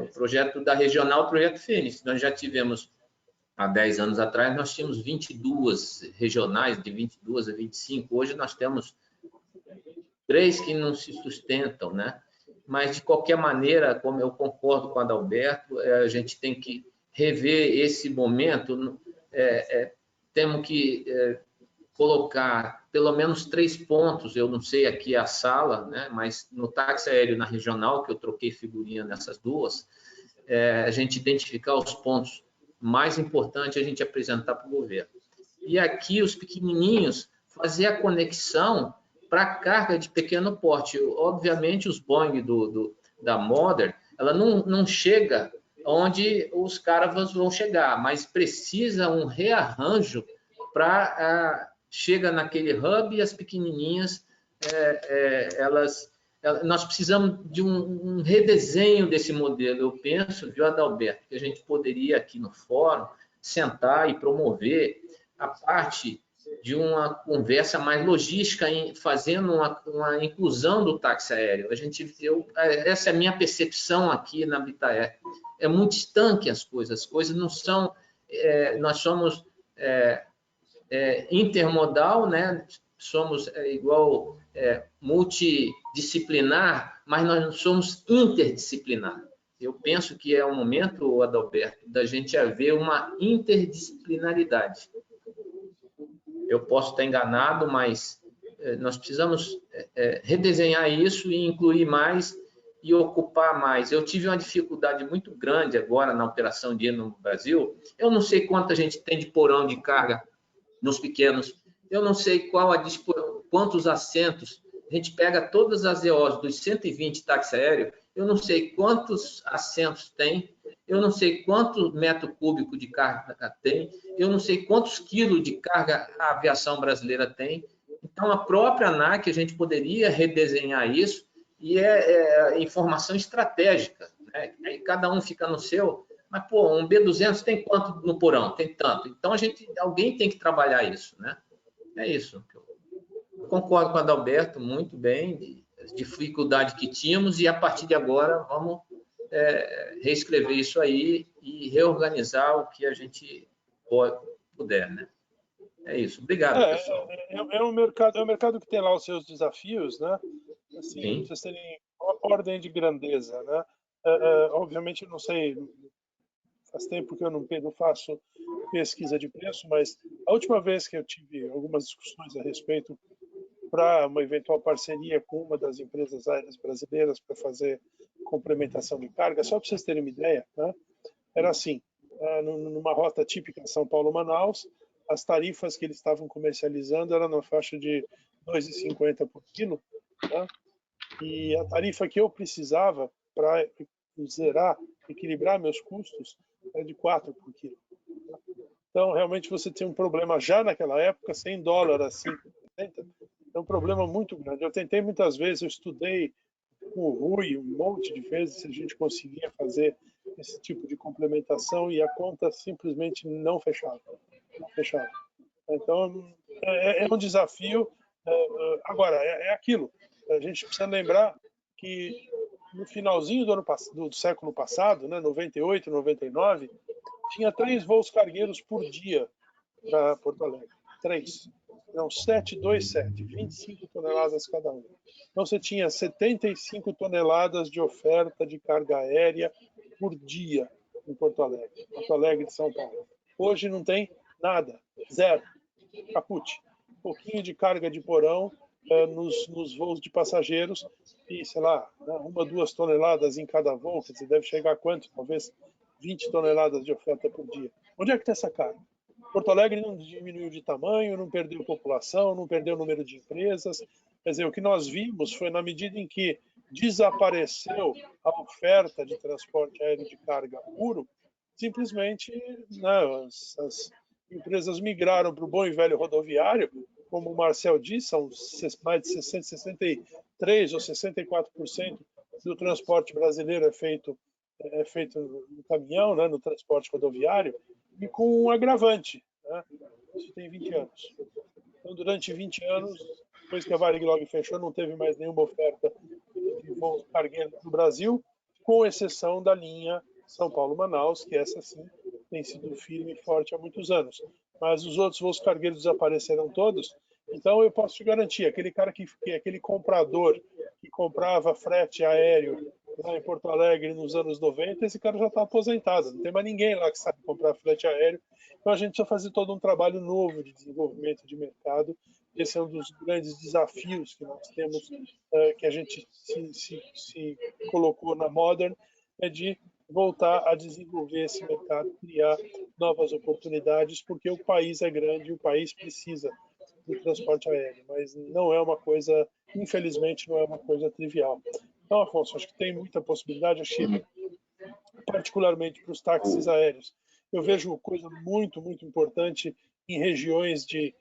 O projeto da regional, o projeto Fênix. Nós já tivemos, há 10 anos atrás, nós tínhamos 22 regionais, de 22 a 25. Hoje nós temos 3 que não se sustentam, né? Mas, de qualquer maneira, como eu concordo com o Adalberto, a gente tem que rever esse momento. Temos que colocar pelo menos 3 pontos, eu não sei aqui a sala, né? Mas no táxi aéreo na regional, que eu troquei figurinha nessas duas, a gente identificar os pontos mais importante a gente apresentar para o governo. E aqui, os pequenininhos, fazer a conexão para carga de pequeno porte. Obviamente, os Boeing da Modern, ela não chega onde os caravans vão chegar, mas precisa um rearranjo para chega naquele hub e as pequenininhas, nós precisamos de um redesenho desse modelo. Eu penso, viu, Adalberto, que a gente poderia aqui no fórum sentar e promover a parte de uma conversa mais logística, fazendo uma inclusão do táxi aéreo. Essa é a minha percepção aqui na Vitaer. É muito estanque as coisas não são... nós somos intermodal, né? Somos igual multidisciplinar, mas nós não somos interdisciplinar. Eu penso que é o momento, Adalberto, da gente haver uma interdisciplinaridade. Eu posso estar enganado, mas nós precisamos redesenhar isso e incluir mais e ocupar mais. Eu tive uma dificuldade muito grande agora na operação de no Brasil. Eu não sei quanto a gente tem de porão de carga nos pequenos. Eu não sei quantos assentos. A gente pega todas as EOs dos 120 táxi aéreo, eu não sei quantos assentos tem, eu não sei quanto metro cúbico de carga tem, eu não sei quantos quilos de carga a aviação brasileira tem. Então, a própria ANAC, a gente poderia redesenhar isso, e informação estratégica, né? Aí cada um fica no seu, mas, pô, um B200 tem quanto no porão? Tem tanto. Então, alguém tem que trabalhar isso, né? É isso. Eu concordo com o Adalberto muito bem, dificuldade que tínhamos, e a partir de agora vamos reescrever isso aí e reorganizar o que a gente puder, né? É isso. Obrigado, pessoal. É um mercado que tem lá os seus desafios, né? Assim, vocês terem ordem de grandeza, né? Obviamente, eu não sei, faz tempo que eu não faço pesquisa de preço, mas a última vez que eu tive algumas discussões a respeito para uma eventual parceria com uma das empresas aéreas brasileiras para fazer complementação de carga, só para vocês terem uma ideia, né? Era assim, numa rota típica São Paulo-Manaus, as tarifas que eles estavam comercializando eram na faixa de R$ 2,50 por quilo, né? E a tarifa que eu precisava para equilibrar meus custos era de 4 por quilo. Então, realmente, você tem um problema já naquela época, $100 a 5,70, é um problema muito grande. Eu tentei muitas vezes, eu estudei com o Rui um monte de vezes se a gente conseguia fazer esse tipo de complementação e a conta simplesmente não fechava. Não fechava. Então, é um desafio. Agora, é aquilo. A gente precisa lembrar que no finalzinho do século passado, né, 98, 99, tinha 3 voos cargueiros por dia para Porto Alegre. 3. Não, 727, 25 toneladas cada um. Então, você tinha 75 toneladas de oferta de carga aérea por dia em Porto Alegre de São Paulo. Hoje não tem nada, zero, caput. Um pouquinho de carga de porão nos voos de passageiros e, sei lá, 1 ou 2 toneladas em cada voo, quer dizer, deve chegar a quanto? Talvez 20 toneladas de oferta por dia. Onde é que está essa carga? Porto Alegre não diminuiu de tamanho, não perdeu população, não perdeu o número de empresas. Quer dizer, o que nós vimos foi na medida em que desapareceu a oferta de transporte aéreo de carga puro, simplesmente as empresas migraram para o bom e velho rodoviário, como o Marcel disse, são mais de 63% ou 64% do transporte brasileiro é feito no caminhão, né, no transporte rodoviário, e com um agravante, né? Isso tem 20 anos. Então, durante 20 anos, depois que a Varig fechou, não teve mais nenhuma oferta de voos cargueiros no Brasil, com exceção da linha São Paulo-Manaus, que essa sim tem sido firme e forte há muitos anos. Mas os outros voos cargueiros desapareceram todos. Então, eu posso te garantir, aquele comprador que comprava frete aéreo lá em Porto Alegre nos anos 90, esse cara já está aposentado. Não tem mais ninguém lá que sabe comprar frete aéreo. Então, a gente precisa fazer todo um trabalho novo de desenvolvimento de mercado. Esse é um dos grandes desafios que nós temos, que a gente se colocou na Modern, é de voltar a desenvolver esse mercado, criar novas oportunidades, porque o país é grande e o país precisa do transporte aéreo, mas não é uma coisa, infelizmente, não é uma coisa trivial. Então, Afonso, acho que tem muita possibilidade, acho que, particularmente para os táxis aéreos. Eu vejo coisa muito, muito importante em regiões de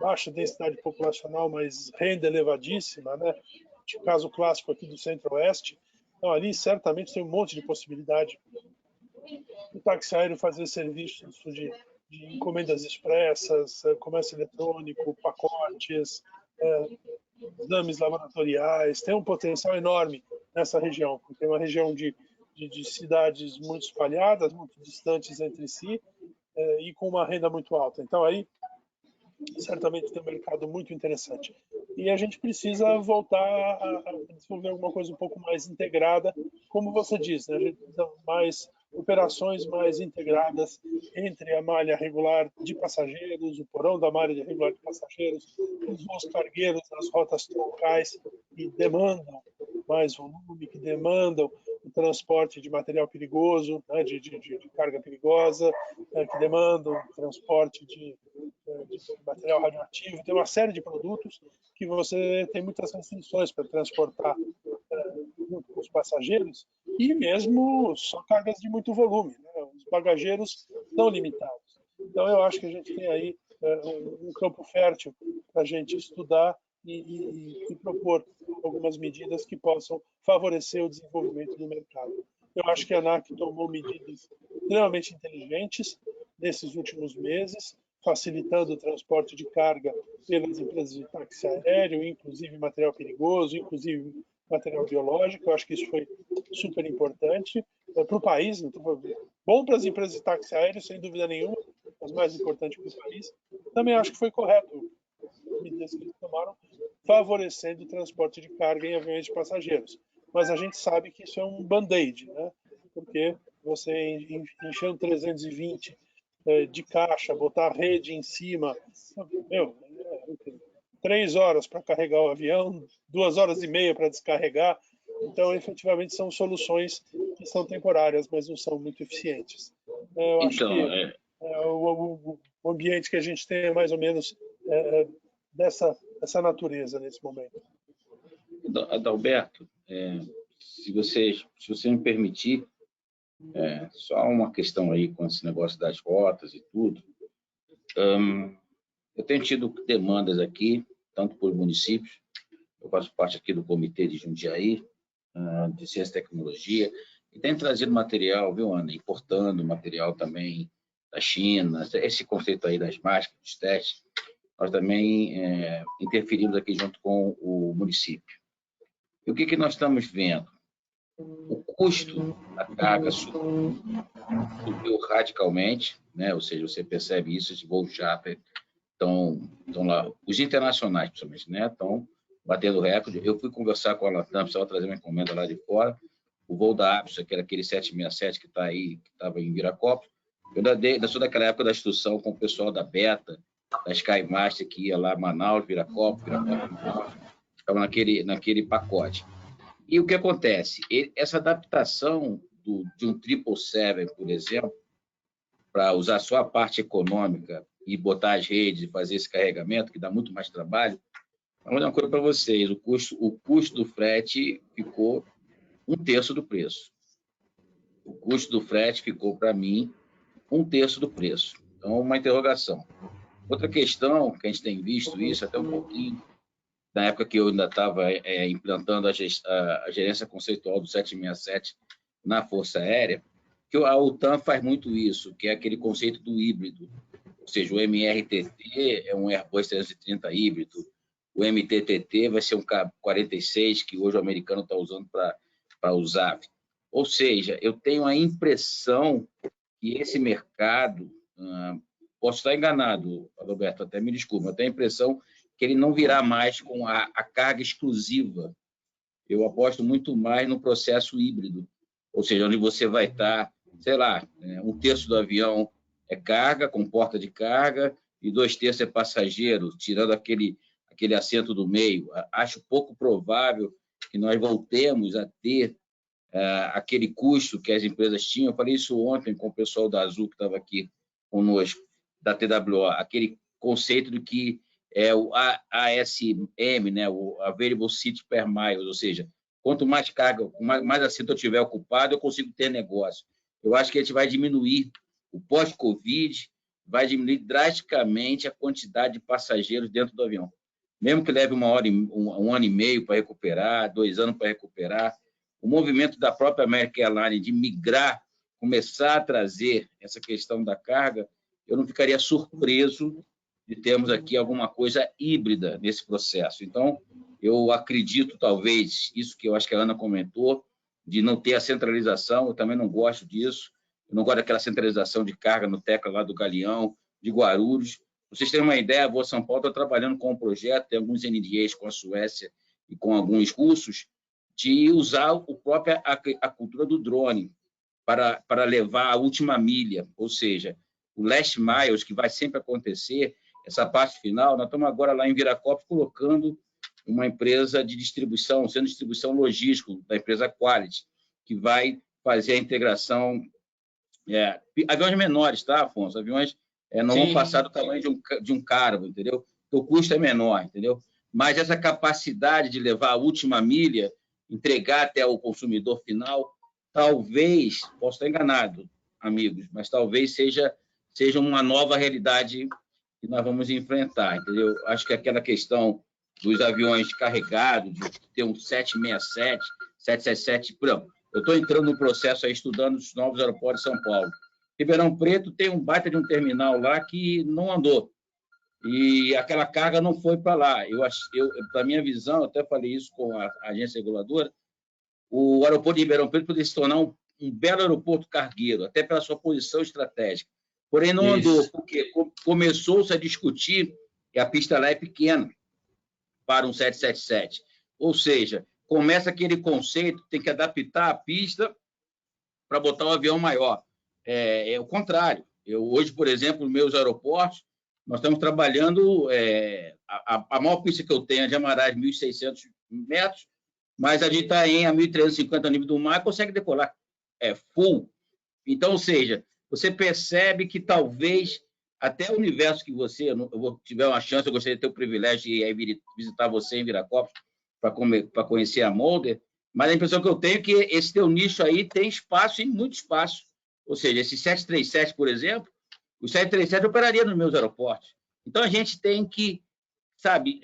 baixa densidade populacional, mas renda elevadíssima, né? O caso clássico aqui do Centro-Oeste. Então, ali certamente tem um monte de possibilidade o táxi aéreo fazer serviços de encomendas expressas, comércio eletrônico, pacotes, exames laboratoriais. Tem um potencial enorme nessa região, porque é uma região de cidades muito espalhadas, muito distantes entre si, e com uma renda muito alta. Então, aí, certamente tem um mercado muito interessante. E a gente precisa voltar a desenvolver alguma coisa um pouco mais integrada, como você disse, né? A gente precisa mais operações mais integradas entre a malha regular de passageiros, o porão da malha regular de passageiros, os voos cargueiros nas rotas troncais que demandam mais volume, que demandam o transporte de material perigoso, né, de carga perigosa, que demandam o transporte de material radioativo. Tem uma série de produtos que você tem muitas restrições para transportar junto com os passageiros, e mesmo só cargas de muito volume, né? Os bagageiros estão limitados. Então, eu acho que a gente tem aí um campo fértil para a gente estudar e propor algumas medidas que possam favorecer o desenvolvimento do mercado. Eu acho que a ANAC tomou medidas extremamente inteligentes nesses últimos meses, facilitando o transporte de carga pelas empresas de táxi aéreo, inclusive material perigoso, inclusive material biológico. Eu acho que isso foi super importante para o país, bom para as empresas de táxi aéreo, sem dúvida nenhuma, mas mais importante para o país. Também acho que foi correto as medidas que eles tomaram, favorecendo o transporte de carga em aviões de passageiros. Mas a gente sabe que isso é um band-aid, né? Porque você encher um 320 de caixa, botar a rede em cima, 3 horas para carregar o avião, 2 horas e meia para descarregar. Então, efetivamente, são soluções que são temporárias, mas não são muito eficientes. Eu acho que o ambiente que a gente tem é mais ou menos dessa natureza nesse momento. Adalberto, se você me permitir, só uma questão aí com esse negócio das rotas e tudo. Eu tenho tido demandas aqui, tanto por municípios, eu faço parte aqui do Comitê de Jundiaí, de Ciência e Tecnologia, e tenho trazido material, viu, Ana? Importando material também da China, esse conceito aí das máscaras, dos testes, nós também interferimos aqui junto com o município. E o que nós estamos vendo? O custo da carga subiu radicalmente, né? Ou seja, você percebe isso, os voos charter estão lá, os internacionais, principalmente, né? Estão batendo recorde. Eu fui conversar com a Latam, precisava trazer uma encomenda lá de fora, o voo da Apsa, que era aquele 767 que está aí, que estava em Viracopos. Eu sou daquela época da instrução com o pessoal da Beta, da Skymaster, que ia lá Manaus, Viracopos, Manaus, estava naquele pacote. E o que acontece? Essa adaptação de um 777, por exemplo, para usar só a parte econômica e botar as redes e fazer esse carregamento, que dá muito mais trabalho, vou dar uma coisa para vocês, o custo do frete ficou 1/3 do preço. O custo do frete ficou, para mim, 1/3 do preço. Então, uma interrogação. Outra questão, que a gente tem visto isso até um pouquinho, na época que eu ainda estava implantando a gerência conceitual do 767 na Força Aérea, que a OTAN faz muito isso, que é aquele conceito do híbrido. Ou seja, o MRTT é um Airbus 330 híbrido, o MTTT vai ser um K-46, que hoje o americano está usando para usar. Ou seja, eu tenho a impressão que esse mercado, posso estar enganado, Roberto, até me desculpa, eu tenho a impressão que ele não virá mais com a carga exclusiva. Eu aposto muito mais no processo híbrido, ou seja, onde você vai estar, sei lá, 1/3 do avião é carga, com porta de carga, e 2/3 é passageiro, tirando aquele assento do meio. Acho pouco provável que nós voltemos a ter aquele custo que as empresas tinham. Eu falei isso ontem com o pessoal da Azul, que estava aqui conosco, da TWO, aquele conceito de que é o ASM, né, a Variable Seat Per Mile, ou seja, quanto mais carga, mais assento eu tiver ocupado, eu consigo ter negócio. Eu acho que a gente vai diminuir o pós-Covid, vai diminuir drasticamente a quantidade de passageiros dentro do avião. Mesmo que leve um ano e meio para recuperar, 2 anos para recuperar, o movimento da própria American Airlines de migrar, começar a trazer essa questão da carga, eu não ficaria surpreso de termos aqui alguma coisa híbrida nesse processo. Então, eu acredito, talvez, isso que eu acho que a Ana comentou, de não ter a centralização, eu também não gosto disso, eu não gosto daquela centralização de carga no Tecla lá do Galeão, de Guarulhos. Para vocês terem uma ideia, a Voa São Paulo está trabalhando com um projeto, tem alguns NDAs com a Suécia e com alguns russos, de usar a cultura do drone para levar a última milha, ou seja, o last miles, que vai sempre acontecer, essa parte final. Nós estamos agora lá em Viracopos colocando uma empresa de distribuição, centro de distribuição logístico da empresa Quality, que vai fazer a integração. Aviões menores, tá, Afonso? Aviões não vão passar do tamanho de um Cargo, entendeu? O custo é menor, entendeu? Mas essa capacidade de levar a última milha, entregar até o consumidor final, talvez, posso estar enganado, amigos, mas talvez seja uma nova realidade que nós vamos enfrentar, entendeu? Acho que aquela questão dos aviões carregados, de ter um 767, 777, pronto. Eu estou entrando no processo aí, estudando os novos aeroportos de São Paulo. Ribeirão Preto tem um baita de um terminal lá que não andou, e aquela carga não foi para lá. Para minha visão, eu até falei isso com a agência reguladora, o aeroporto de Ribeirão Preto poderia se tornar um belo aeroporto cargueiro, até pela sua posição estratégica. Porém, não andou, porque começou-se a discutir que a pista lá é pequena para um 777. Ou seja, começa aquele conceito, tem que adaptar a pista para botar um avião maior. É o contrário. Hoje, por exemplo, nos meus aeroportos, nós estamos trabalhando, a maior pista que eu tenho é de Amarás, 1.600 metros, mas a de Itaém, a 1.350 a nível do mar, consegue decolar full. Então, ou seja, você percebe que talvez até o universo que você, eu tiver uma chance, eu gostaria de ter o privilégio de ir visitar você em Viracopos para conhecer a Molder, mas a impressão que eu tenho é que esse teu nicho aí tem espaço, e muito espaço. Ou seja, esse 737, por exemplo, o 737 operaria nos meus aeroportos. Então, a gente tem que, sabe,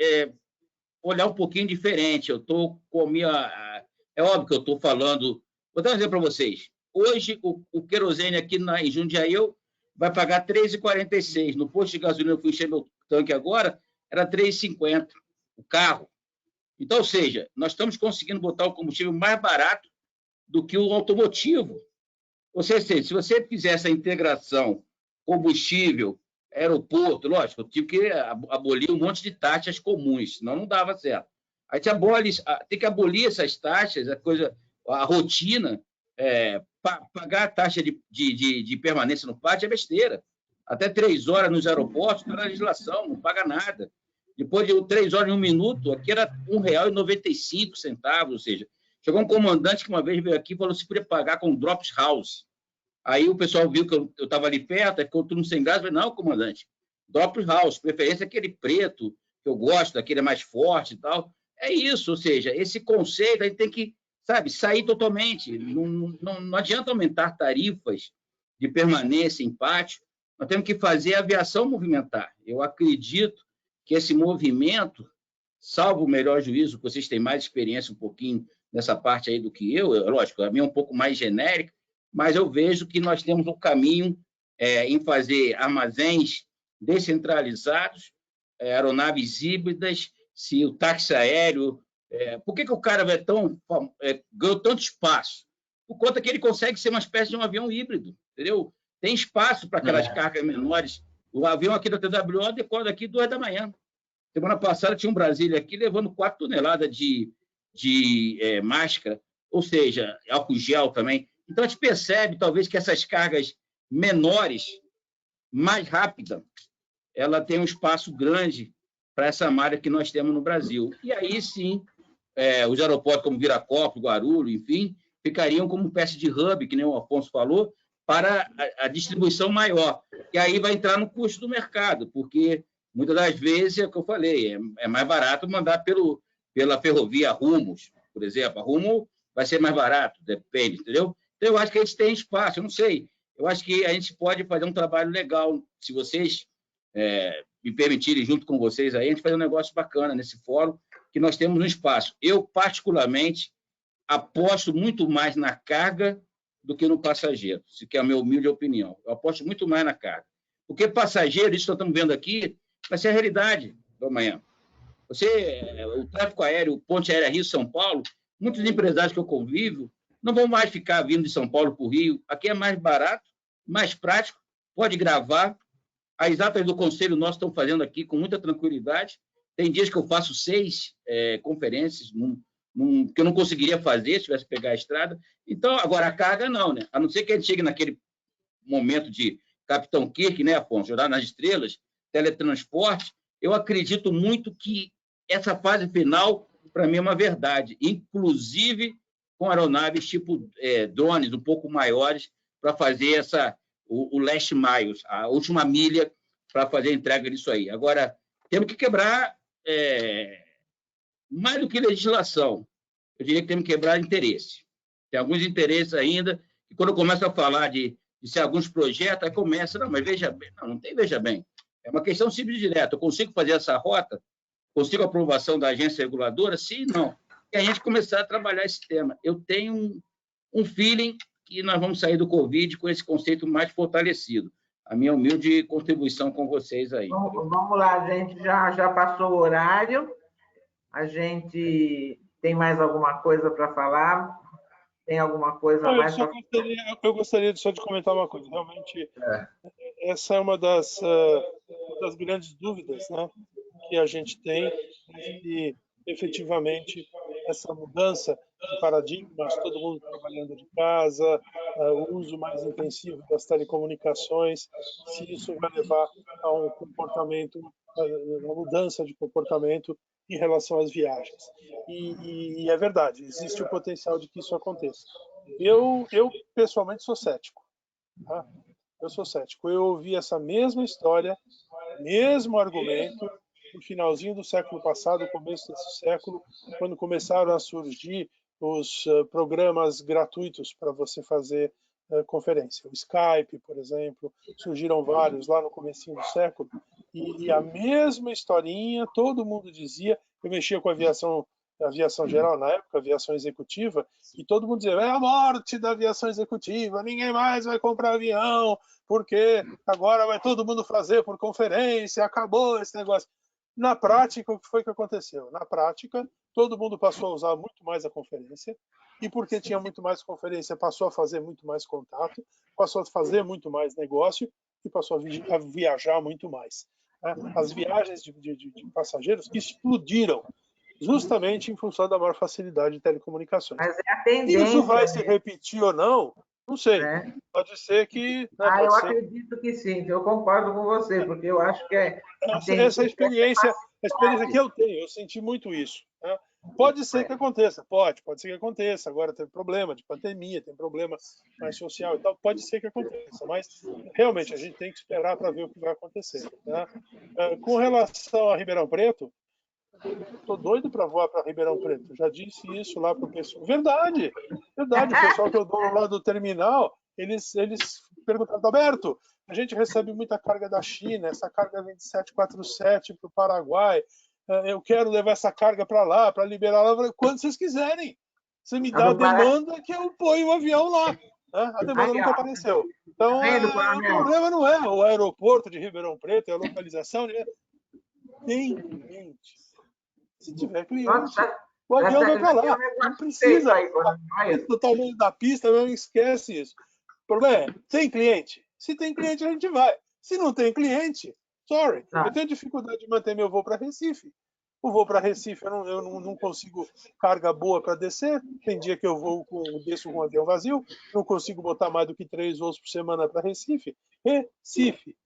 olhar um pouquinho diferente. Eu estou com a minha... É óbvio que eu estou falando... Vou dar um exemplo para vocês. Hoje, o querosene aqui em Jundiaí vai pagar R$ 3,46. No posto de gasolina, eu fui encher meu tanque agora, era R$ 3,50 o carro. Então, ou seja, nós estamos conseguindo botar o combustível mais barato do que o automotivo. Ou seja, se você fizer essa integração combustível, aeroporto, lógico, eu tive que abolir um monte de taxas comuns, senão não dava certo. A gente tem que abolir essas taxas, a rotina, pagar a taxa de permanência no pátio é besteira. Até 3 horas nos aeroportos, está na legislação, não paga nada. Depois de 3 horas e 1 minuto, aqui era R$ 1,95, ou seja, chegou um comandante que uma vez veio aqui e falou se podia pagar com drops house. Aí o pessoal viu que eu estava ali perto, ficou tudo sem graça. Eu falei, não, comandante, drops house, preferência aquele preto, que eu gosto, aquele é mais forte e tal. É isso, ou seja, esse conceito a gente tem que, sabe, sair totalmente. Não adianta aumentar tarifas de permanência em pátio, nós temos que fazer a aviação movimentar. Eu acredito que esse movimento, salvo o melhor juízo, que vocês têm mais experiência um pouquinho nessa parte aí do que eu, lógico, a minha é um pouco mais genérica, mas eu vejo que nós temos um caminho em fazer armazéns descentralizados, aeronaves híbridas, se o táxi aéreo... por que o cara ganhou tanto espaço? Por conta que ele consegue ser uma espécie de um avião híbrido, entendeu? Tem espaço para aquelas cargas menores. O avião aqui da TWO decola daqui 2 da manhã. Semana passada tinha um Brasília aqui levando 4 toneladas de máscara, ou seja, álcool gel também. Então, a gente percebe, talvez, que essas cargas menores, mais rápidas, ela tem um espaço grande para essa malha que nós temos no Brasil. E aí, sim, os aeroportos como Viracopos, Guarulhos, enfim, ficariam como uma espécie de hub, que nem o Afonso falou, para a distribuição maior. E aí vai entrar no custo do mercado, porque muitas das vezes, é o que eu falei, é mais barato mandar pela ferrovia Rumos, por exemplo. A Rumo vai ser mais barato, depende, entendeu? Então, eu acho que eles têm espaço, eu não sei. Eu acho que a gente pode fazer um trabalho legal, se vocês me permitirem, junto com vocês aí, a gente fazer um negócio bacana nesse fórum, que nós temos um espaço. Eu, particularmente, aposto muito mais na carga do que no passageiro, se que é a minha humilde opinião. Eu aposto muito mais na carga. Porque passageiro, isso que nós estamos vendo aqui, vai ser a realidade do amanhã. O tráfego aéreo, o Ponte Aérea Rio-São Paulo, muitos empresários que eu convivo não vão mais ficar vindo de São Paulo para o Rio. Aqui é mais barato, mais prático, pode gravar. As atas do conselho nós estamos fazendo aqui com muita tranquilidade. Tem dias que eu faço 6 conferências, que eu não conseguiria fazer se tivesse que pegar a estrada. Então, agora, a carga não, né? A não ser que a gente chegue naquele momento de Capitão Kirk, né, Afonso? Jogar nas estrelas, teletransporte. Eu acredito muito que essa fase final, para mim, é uma verdade. Inclusive com aeronaves tipo drones um pouco maiores para fazer o last miles, a última milha para fazer a entrega disso aí. Agora, temos que quebrar mais do que legislação. Eu diria que temos que quebrar interesse. Tem alguns interesses ainda, e quando eu começo a falar de ser alguns projetos, aí começa, não, mas veja bem. Não tem veja bem. É uma questão simples e direta. Eu consigo fazer essa rota? Consigo a aprovação da agência reguladora? Sim, não. E a gente começar a trabalhar esse tema. Eu tenho um feeling que nós vamos sair do Covid com esse conceito mais fortalecido. A minha humilde contribuição com vocês aí. Vamos lá, a gente já passou o horário. A gente tem mais alguma coisa para falar? Tem alguma coisa mais? Eu gostaria só de comentar uma coisa. Realmente, essa é uma das grandes dúvidas, né, que a gente tem, que efetivamente essa mudança de paradigmas, todo mundo trabalhando de casa, o uso mais intensivo das telecomunicações, se isso vai levar a um comportamento, uma mudança de comportamento em relação às viagens. E é verdade, existe o potencial de que isso aconteça. Eu pessoalmente sou cético. Tá? Eu sou cético. Eu ouvi essa mesma história, mesmo argumento, no finalzinho do século passado, começo desse século, quando começaram a surgir os programas gratuitos para você fazer conferência. O Skype, por exemplo, surgiram vários lá no comecinho do século, e a mesma historinha, todo mundo dizia. Eu mexia com a aviação geral na época, aviação executiva, e todo mundo dizia, é a morte da aviação executiva, ninguém mais vai comprar avião, porque agora vai todo mundo fazer por conferência, acabou esse negócio. Na prática, o que foi que aconteceu? Na prática, todo mundo passou a usar muito mais a conferência, e porque tinha muito mais conferência, passou a fazer muito mais contato, passou a fazer muito mais negócio, e passou a viajar muito mais. As viagens de passageiros explodiram, justamente em função da maior facilidade de telecomunicações. Mas é a tendência. Isso vai se repetir ou não? Não sei. Pode ser que... eu acredito que sim. Eu concordo com você, porque eu acho que essa experiência, a experiência que eu tenho, eu senti muito isso. Né? Pode ser que aconteça, pode ser que aconteça. Agora tem problema de pandemia, tem problema mais social e tal, pode ser que aconteça, mas realmente a gente tem que esperar para ver o que vai acontecer. Né? Com relação a Ribeirão Preto, estou doido para voar para Ribeirão Preto. Já disse isso lá para o pessoal. Verdade. O pessoal que eu dou lá do terminal, eles perguntam, Alberto, a gente recebe muita carga da China, essa carga vem de 747 para o Paraguai. Eu quero levar essa carga para lá, para liberar lá, quando vocês quiserem. Você me dá a demanda que eu ponho o avião lá. Né? A demanda nunca apareceu. Então, o problema não é o aeroporto de Ribeirão Preto, é a localização. Tem cliente. Se tiver cliente, o avião vai para lá. Não precisa. O tamanho da pista, não esquece isso. O problema é, tem cliente? Se tem cliente, a gente vai. Se não tem cliente, sorry. Eu tenho dificuldade de manter meu voo para Recife. O voo para Recife, eu não consigo carga boa para descer. Tem dia que eu desço com um avião vazio. Não consigo botar mais do que 3 voos por semana para Recife. Recife.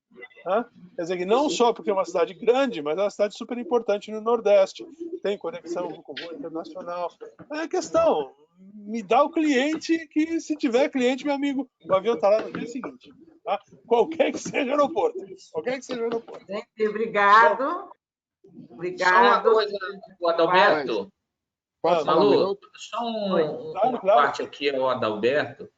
Quer dizer que não só porque é uma cidade grande, mas é uma cidade super importante no Nordeste. Tem conexão com o voo internacional. É questão. me dá o cliente, que se tiver cliente, meu amigo, o avião está lá no dia seguinte. Tá? Qualquer que seja o aeroporto. Qualquer que seja o aeroporto. Gente, obrigado. Só uma Obrigado. coisa, Adalberto. Posso falar um Malu, minuto? só Claro, uma claro. parte aqui ao Adalberto.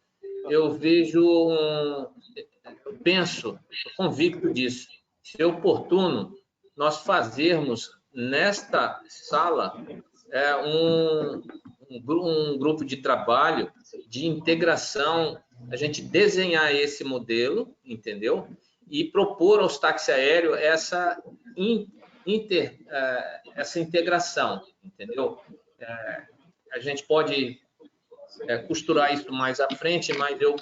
Eu vejo, eu penso, estou convicto disso, ser oportuno nós fazermos nesta sala um grupo de trabalho de integração, a gente desenhar esse modelo, entendeu? E propor aos táxis aéreos essa integração, entendeu? A gente pode costurar isso mais à frente, mas eu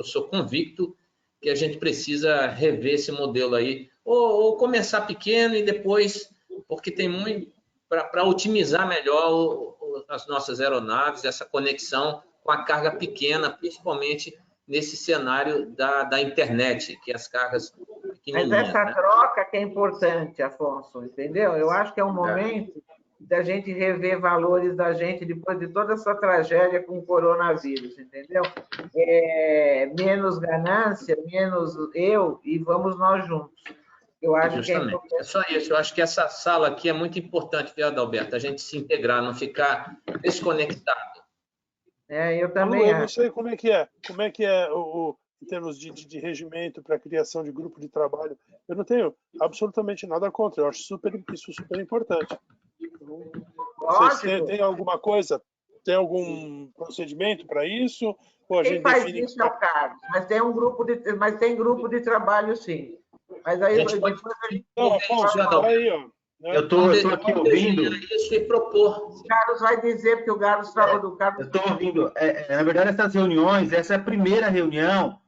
sou convicto que a gente precisa rever esse modelo aí, ou começar pequeno e depois, porque tem muito para otimizar melhor as nossas aeronaves, essa conexão com a carga pequena, principalmente nesse cenário da internet, que as cargas pequenininhas. Mas essa troca que é importante, Afonso, entendeu? Eu acho que é um momento da gente rever valores da gente depois de toda essa tragédia com o coronavírus, entendeu? Menos ganância, menos eu, e vamos nós juntos. Eu acho Justamente. que é só isso. Eu acho que essa sala aqui é muito importante, viu, Adalberto? A gente se integrar, não ficar desconectado. Eu também Eu acho. não sei como é que é. Como é que é em termos de regimento para a criação de grupo de trabalho. Eu não tenho absolutamente nada contra. Eu acho isso super importante. Vocês têm alguma coisa? Tem algum procedimento para isso? Ou a Quem gente faz define... isso é o Carlos, mas tem grupo de trabalho, sim. Mas aí depois a gente... Não, Afonso, aí, ó. Eu tô aqui ouvindo. Isso e propor. O Carlos vai dizer, porque o Carlos estava do Carlos. Eu estou ouvindo. Na verdade, essas reuniões, essa é a primeira reunião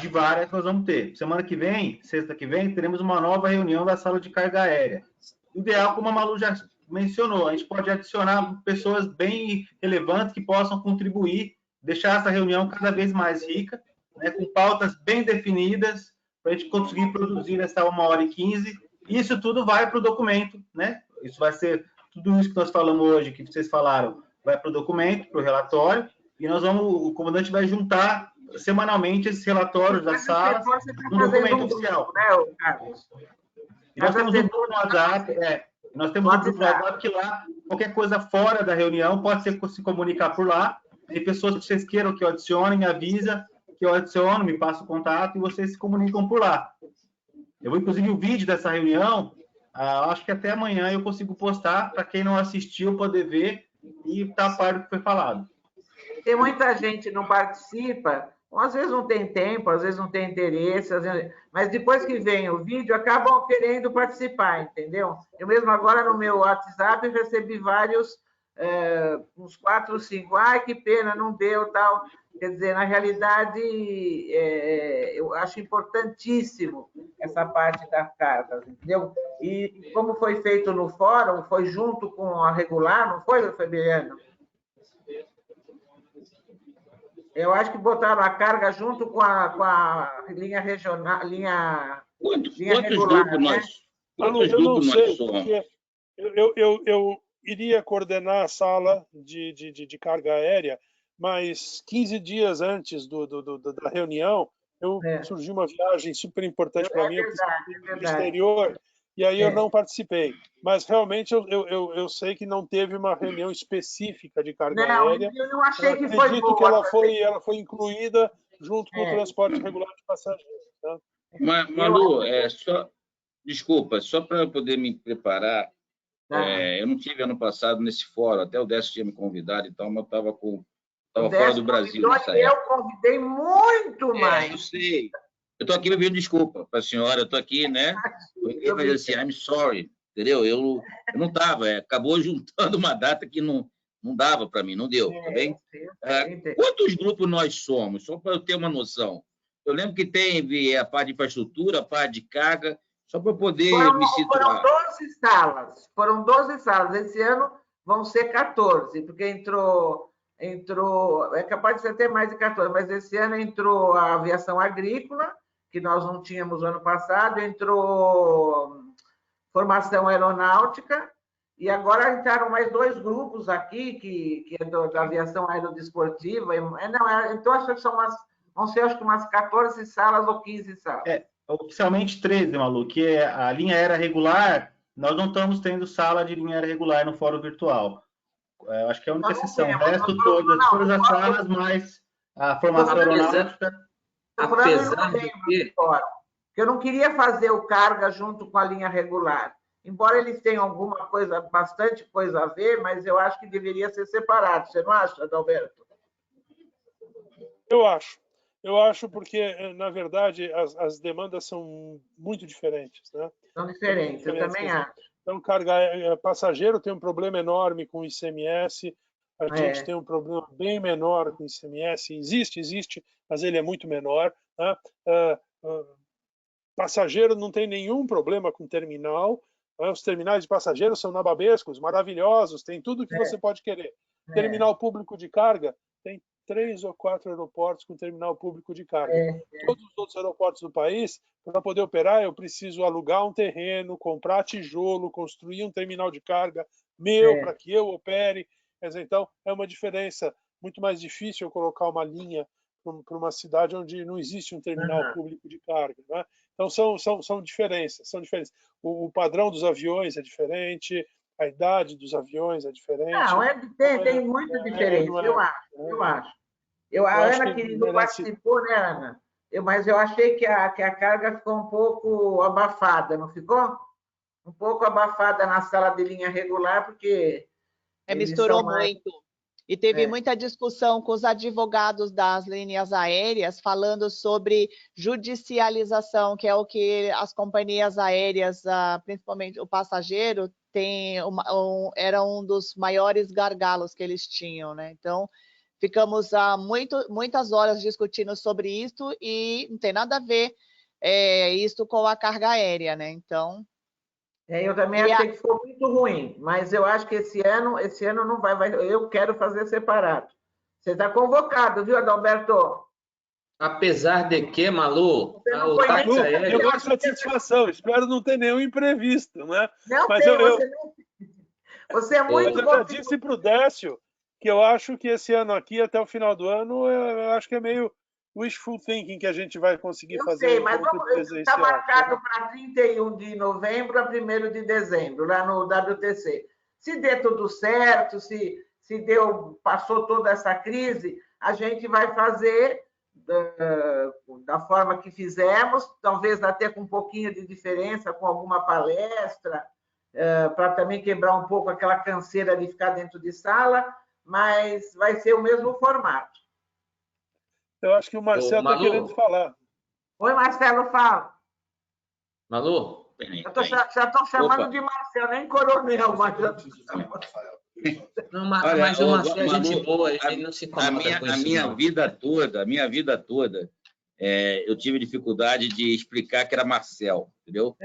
de várias que nós vamos ter. Semana que vem, sexta que vem, teremos uma nova reunião da sala de carga aérea. O ideal, como a Malu já mencionou, a gente pode adicionar pessoas bem relevantes que possam contribuir, deixar essa reunião cada vez mais rica, né, com pautas bem definidas, para a gente conseguir produzir nessa 1h15. Isso tudo vai para o documento, né? Isso vai ser tudo isso que nós falamos hoje, que vocês falaram, vai para o documento, para o relatório, e o comandante vai juntar semanalmente esses relatórios da sala no documento oficial. Né, Carlos? E nós temos um grupo no WhatsApp, nós temos um grupo no WhatsApp que lá, qualquer coisa fora da reunião, pode se comunicar por lá. Tem pessoas que vocês queiram que eu adicione, me avisa que eu adiciono, me passa o contato e vocês se comunicam por lá. Eu vou, inclusive, o vídeo dessa reunião, acho que até amanhã eu consigo postar para quem não assistiu poder ver e estar a par do que foi falado. Tem muita gente que não participa, às vezes não tem tempo, às vezes não tem interesse, mas depois que vem o vídeo, acabam querendo participar, entendeu? Eu mesmo agora no meu WhatsApp recebi vários, uns 4 ou 5, que pena, não deu, tal. Quer dizer, na realidade, eu acho importantíssimo essa parte das cartas, entendeu? E como foi feito no fórum, foi junto com a regular, não foi, Fabiano? Eu acho que botaram a carga junto com a linha regional, Quantos regular, grupos né? Quantos eu não grupos sei, nós somos? porque eu iria coordenar a sala de carga aérea, mas 15 dias antes da reunião, surgiu uma viagem super importante para mim, eu precisei ir para o exterior, e aí eu não participei. Mas realmente eu sei que não teve uma reunião específica de carga aérea. Eu não achei que foi acredito boa. que ela foi incluída junto com o transporte regular de passageiros. Tá? Malu, desculpa, só para eu poder me preparar, eu não tive ano passado nesse fórum, até o Décio tinha me convidado e tal, mas eu estava fora do Brasil nessa época. Eu convidei muito mais. Eu sei. Eu estou aqui pedindo desculpa para a senhora, eu estou aqui, né? Eu falei assim, I'm sorry, entendeu? Eu não estava, acabou juntando uma data que não dava para mim, não deu, tá bem? Quantos grupos nós somos? Só para eu ter uma noção. Eu lembro que teve a parte de infraestrutura, a parte de carga, só para eu poder me situar. Foram 12 salas. Esse ano vão ser 14, porque entrou, é capaz de ser até mais de 14, mas esse ano entrou a aviação agrícola, que nós não tínhamos ano passado, entrou formação aeronáutica, E agora entraram mais 2 grupos aqui, que é da aviação aerodesportiva. Então, acho que vão ser acho que umas 14 salas ou 15 salas. Oficialmente 13, Malu, que é a linha aérea regular, nós não estamos tendo sala de linha aérea regular no fórum virtual. Eu acho que é a única exceção. O resto, todas as salas, mais a formação aeronáutica. Apesar de que... Eu não queria fazer o carga junto com a linha regular. Embora eles tenham bastante coisa a ver, mas eu acho que deveria ser separado. Você não acha, Adalberto? Eu acho porque, na verdade, as demandas são muito diferentes, né? São diferentes, eu também acho. Então, passageiro tem um problema enorme com o ICMS, a gente tem um problema bem menor com o ICMS, existe, mas ele é muito menor, né? Passageiro não tem nenhum problema com terminal, né? Os terminais de passageiros são nababescos, maravilhosos, tem tudo que você pode querer. Terminal público de carga, tem 3 ou 4 aeroportos com terminal público de carga. Todos os outros aeroportos do país, para poder operar, eu preciso alugar um terreno, comprar tijolo, construir um terminal de carga meu para que eu opere. Quer dizer, então, é uma diferença. Muito mais difícil eu colocar uma linha para uma cidade onde não existe um terminal público de carga, né? Então, são diferenças. O padrão dos aviões é diferente, a idade dos aviões é diferente. Não, tem muita diferença, eu acho. A Ana que não participou, né, Ana? Mas eu achei que a carga ficou um pouco abafada, não ficou? Um pouco abafada na sala de linha regular, porque... misturou muito. E teve muita discussão com os advogados das linhas aéreas falando sobre judicialização, que é o que as companhias aéreas, principalmente o passageiro, era um dos maiores gargalos que eles tinham, né? Então, ficamos muitas horas discutindo sobre isso e não tem nada a ver isso com a carga aérea, né? Então... eu também achei que ficou muito ruim, mas eu acho que esse ano não vai. Eu quero fazer separado. Você está convocado, viu, Adalberto? Apesar de que, Malu, o táxi aéreo... Eu gosto de satisfação, espero não ter nenhum imprevisto, né? Não mas tem, você é muito... Eu já disse para o Décio que eu acho que esse ano aqui, até o final do ano, eu acho que é meio wishful thinking que a gente vai conseguir fazer. Sei, mas está marcado para 31 de novembro a 1º de dezembro, lá no WTC. Se der tudo certo, se passou toda essa crise, a gente vai fazer da forma que fizemos, talvez até com um pouquinho de diferença, com alguma palestra, para também quebrar um pouco aquela canseira de ficar dentro de sala, mas vai ser o mesmo formato. Eu acho que o Marcelo está querendo falar. Oi, Marcelo, fala. Malu? Já estou chamando de Marcelo, nem coronel, mas já estou chamando. Mas o Marcelo é gente boa, ele não se incomoda com isso. A minha vida toda, eu tive dificuldade de explicar que era Marcel, entendeu?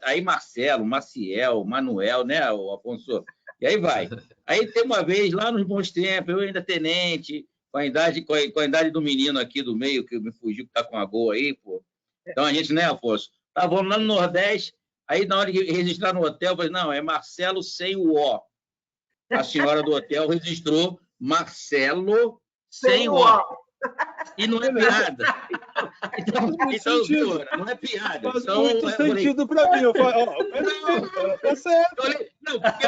Aí Marcelo, Maciel, Manuel, né, o Afonso? E aí vai. Aí tem uma vez, lá nos bons tempos, eu ainda tenente, com a idade do menino aqui do meio, que me fugiu, que tá com a Gol aí, pô. Então a gente, né, Afonso? Estávamos lá no Nordeste, aí na hora de registrar no hotel, eu falei, não, é Marcelo sem o O. A senhora do hotel registrou Marcelo sem o O. E não é piada. Então não é piada. Faz muito sentido para mim. Eu falo, tá certo. Não, porque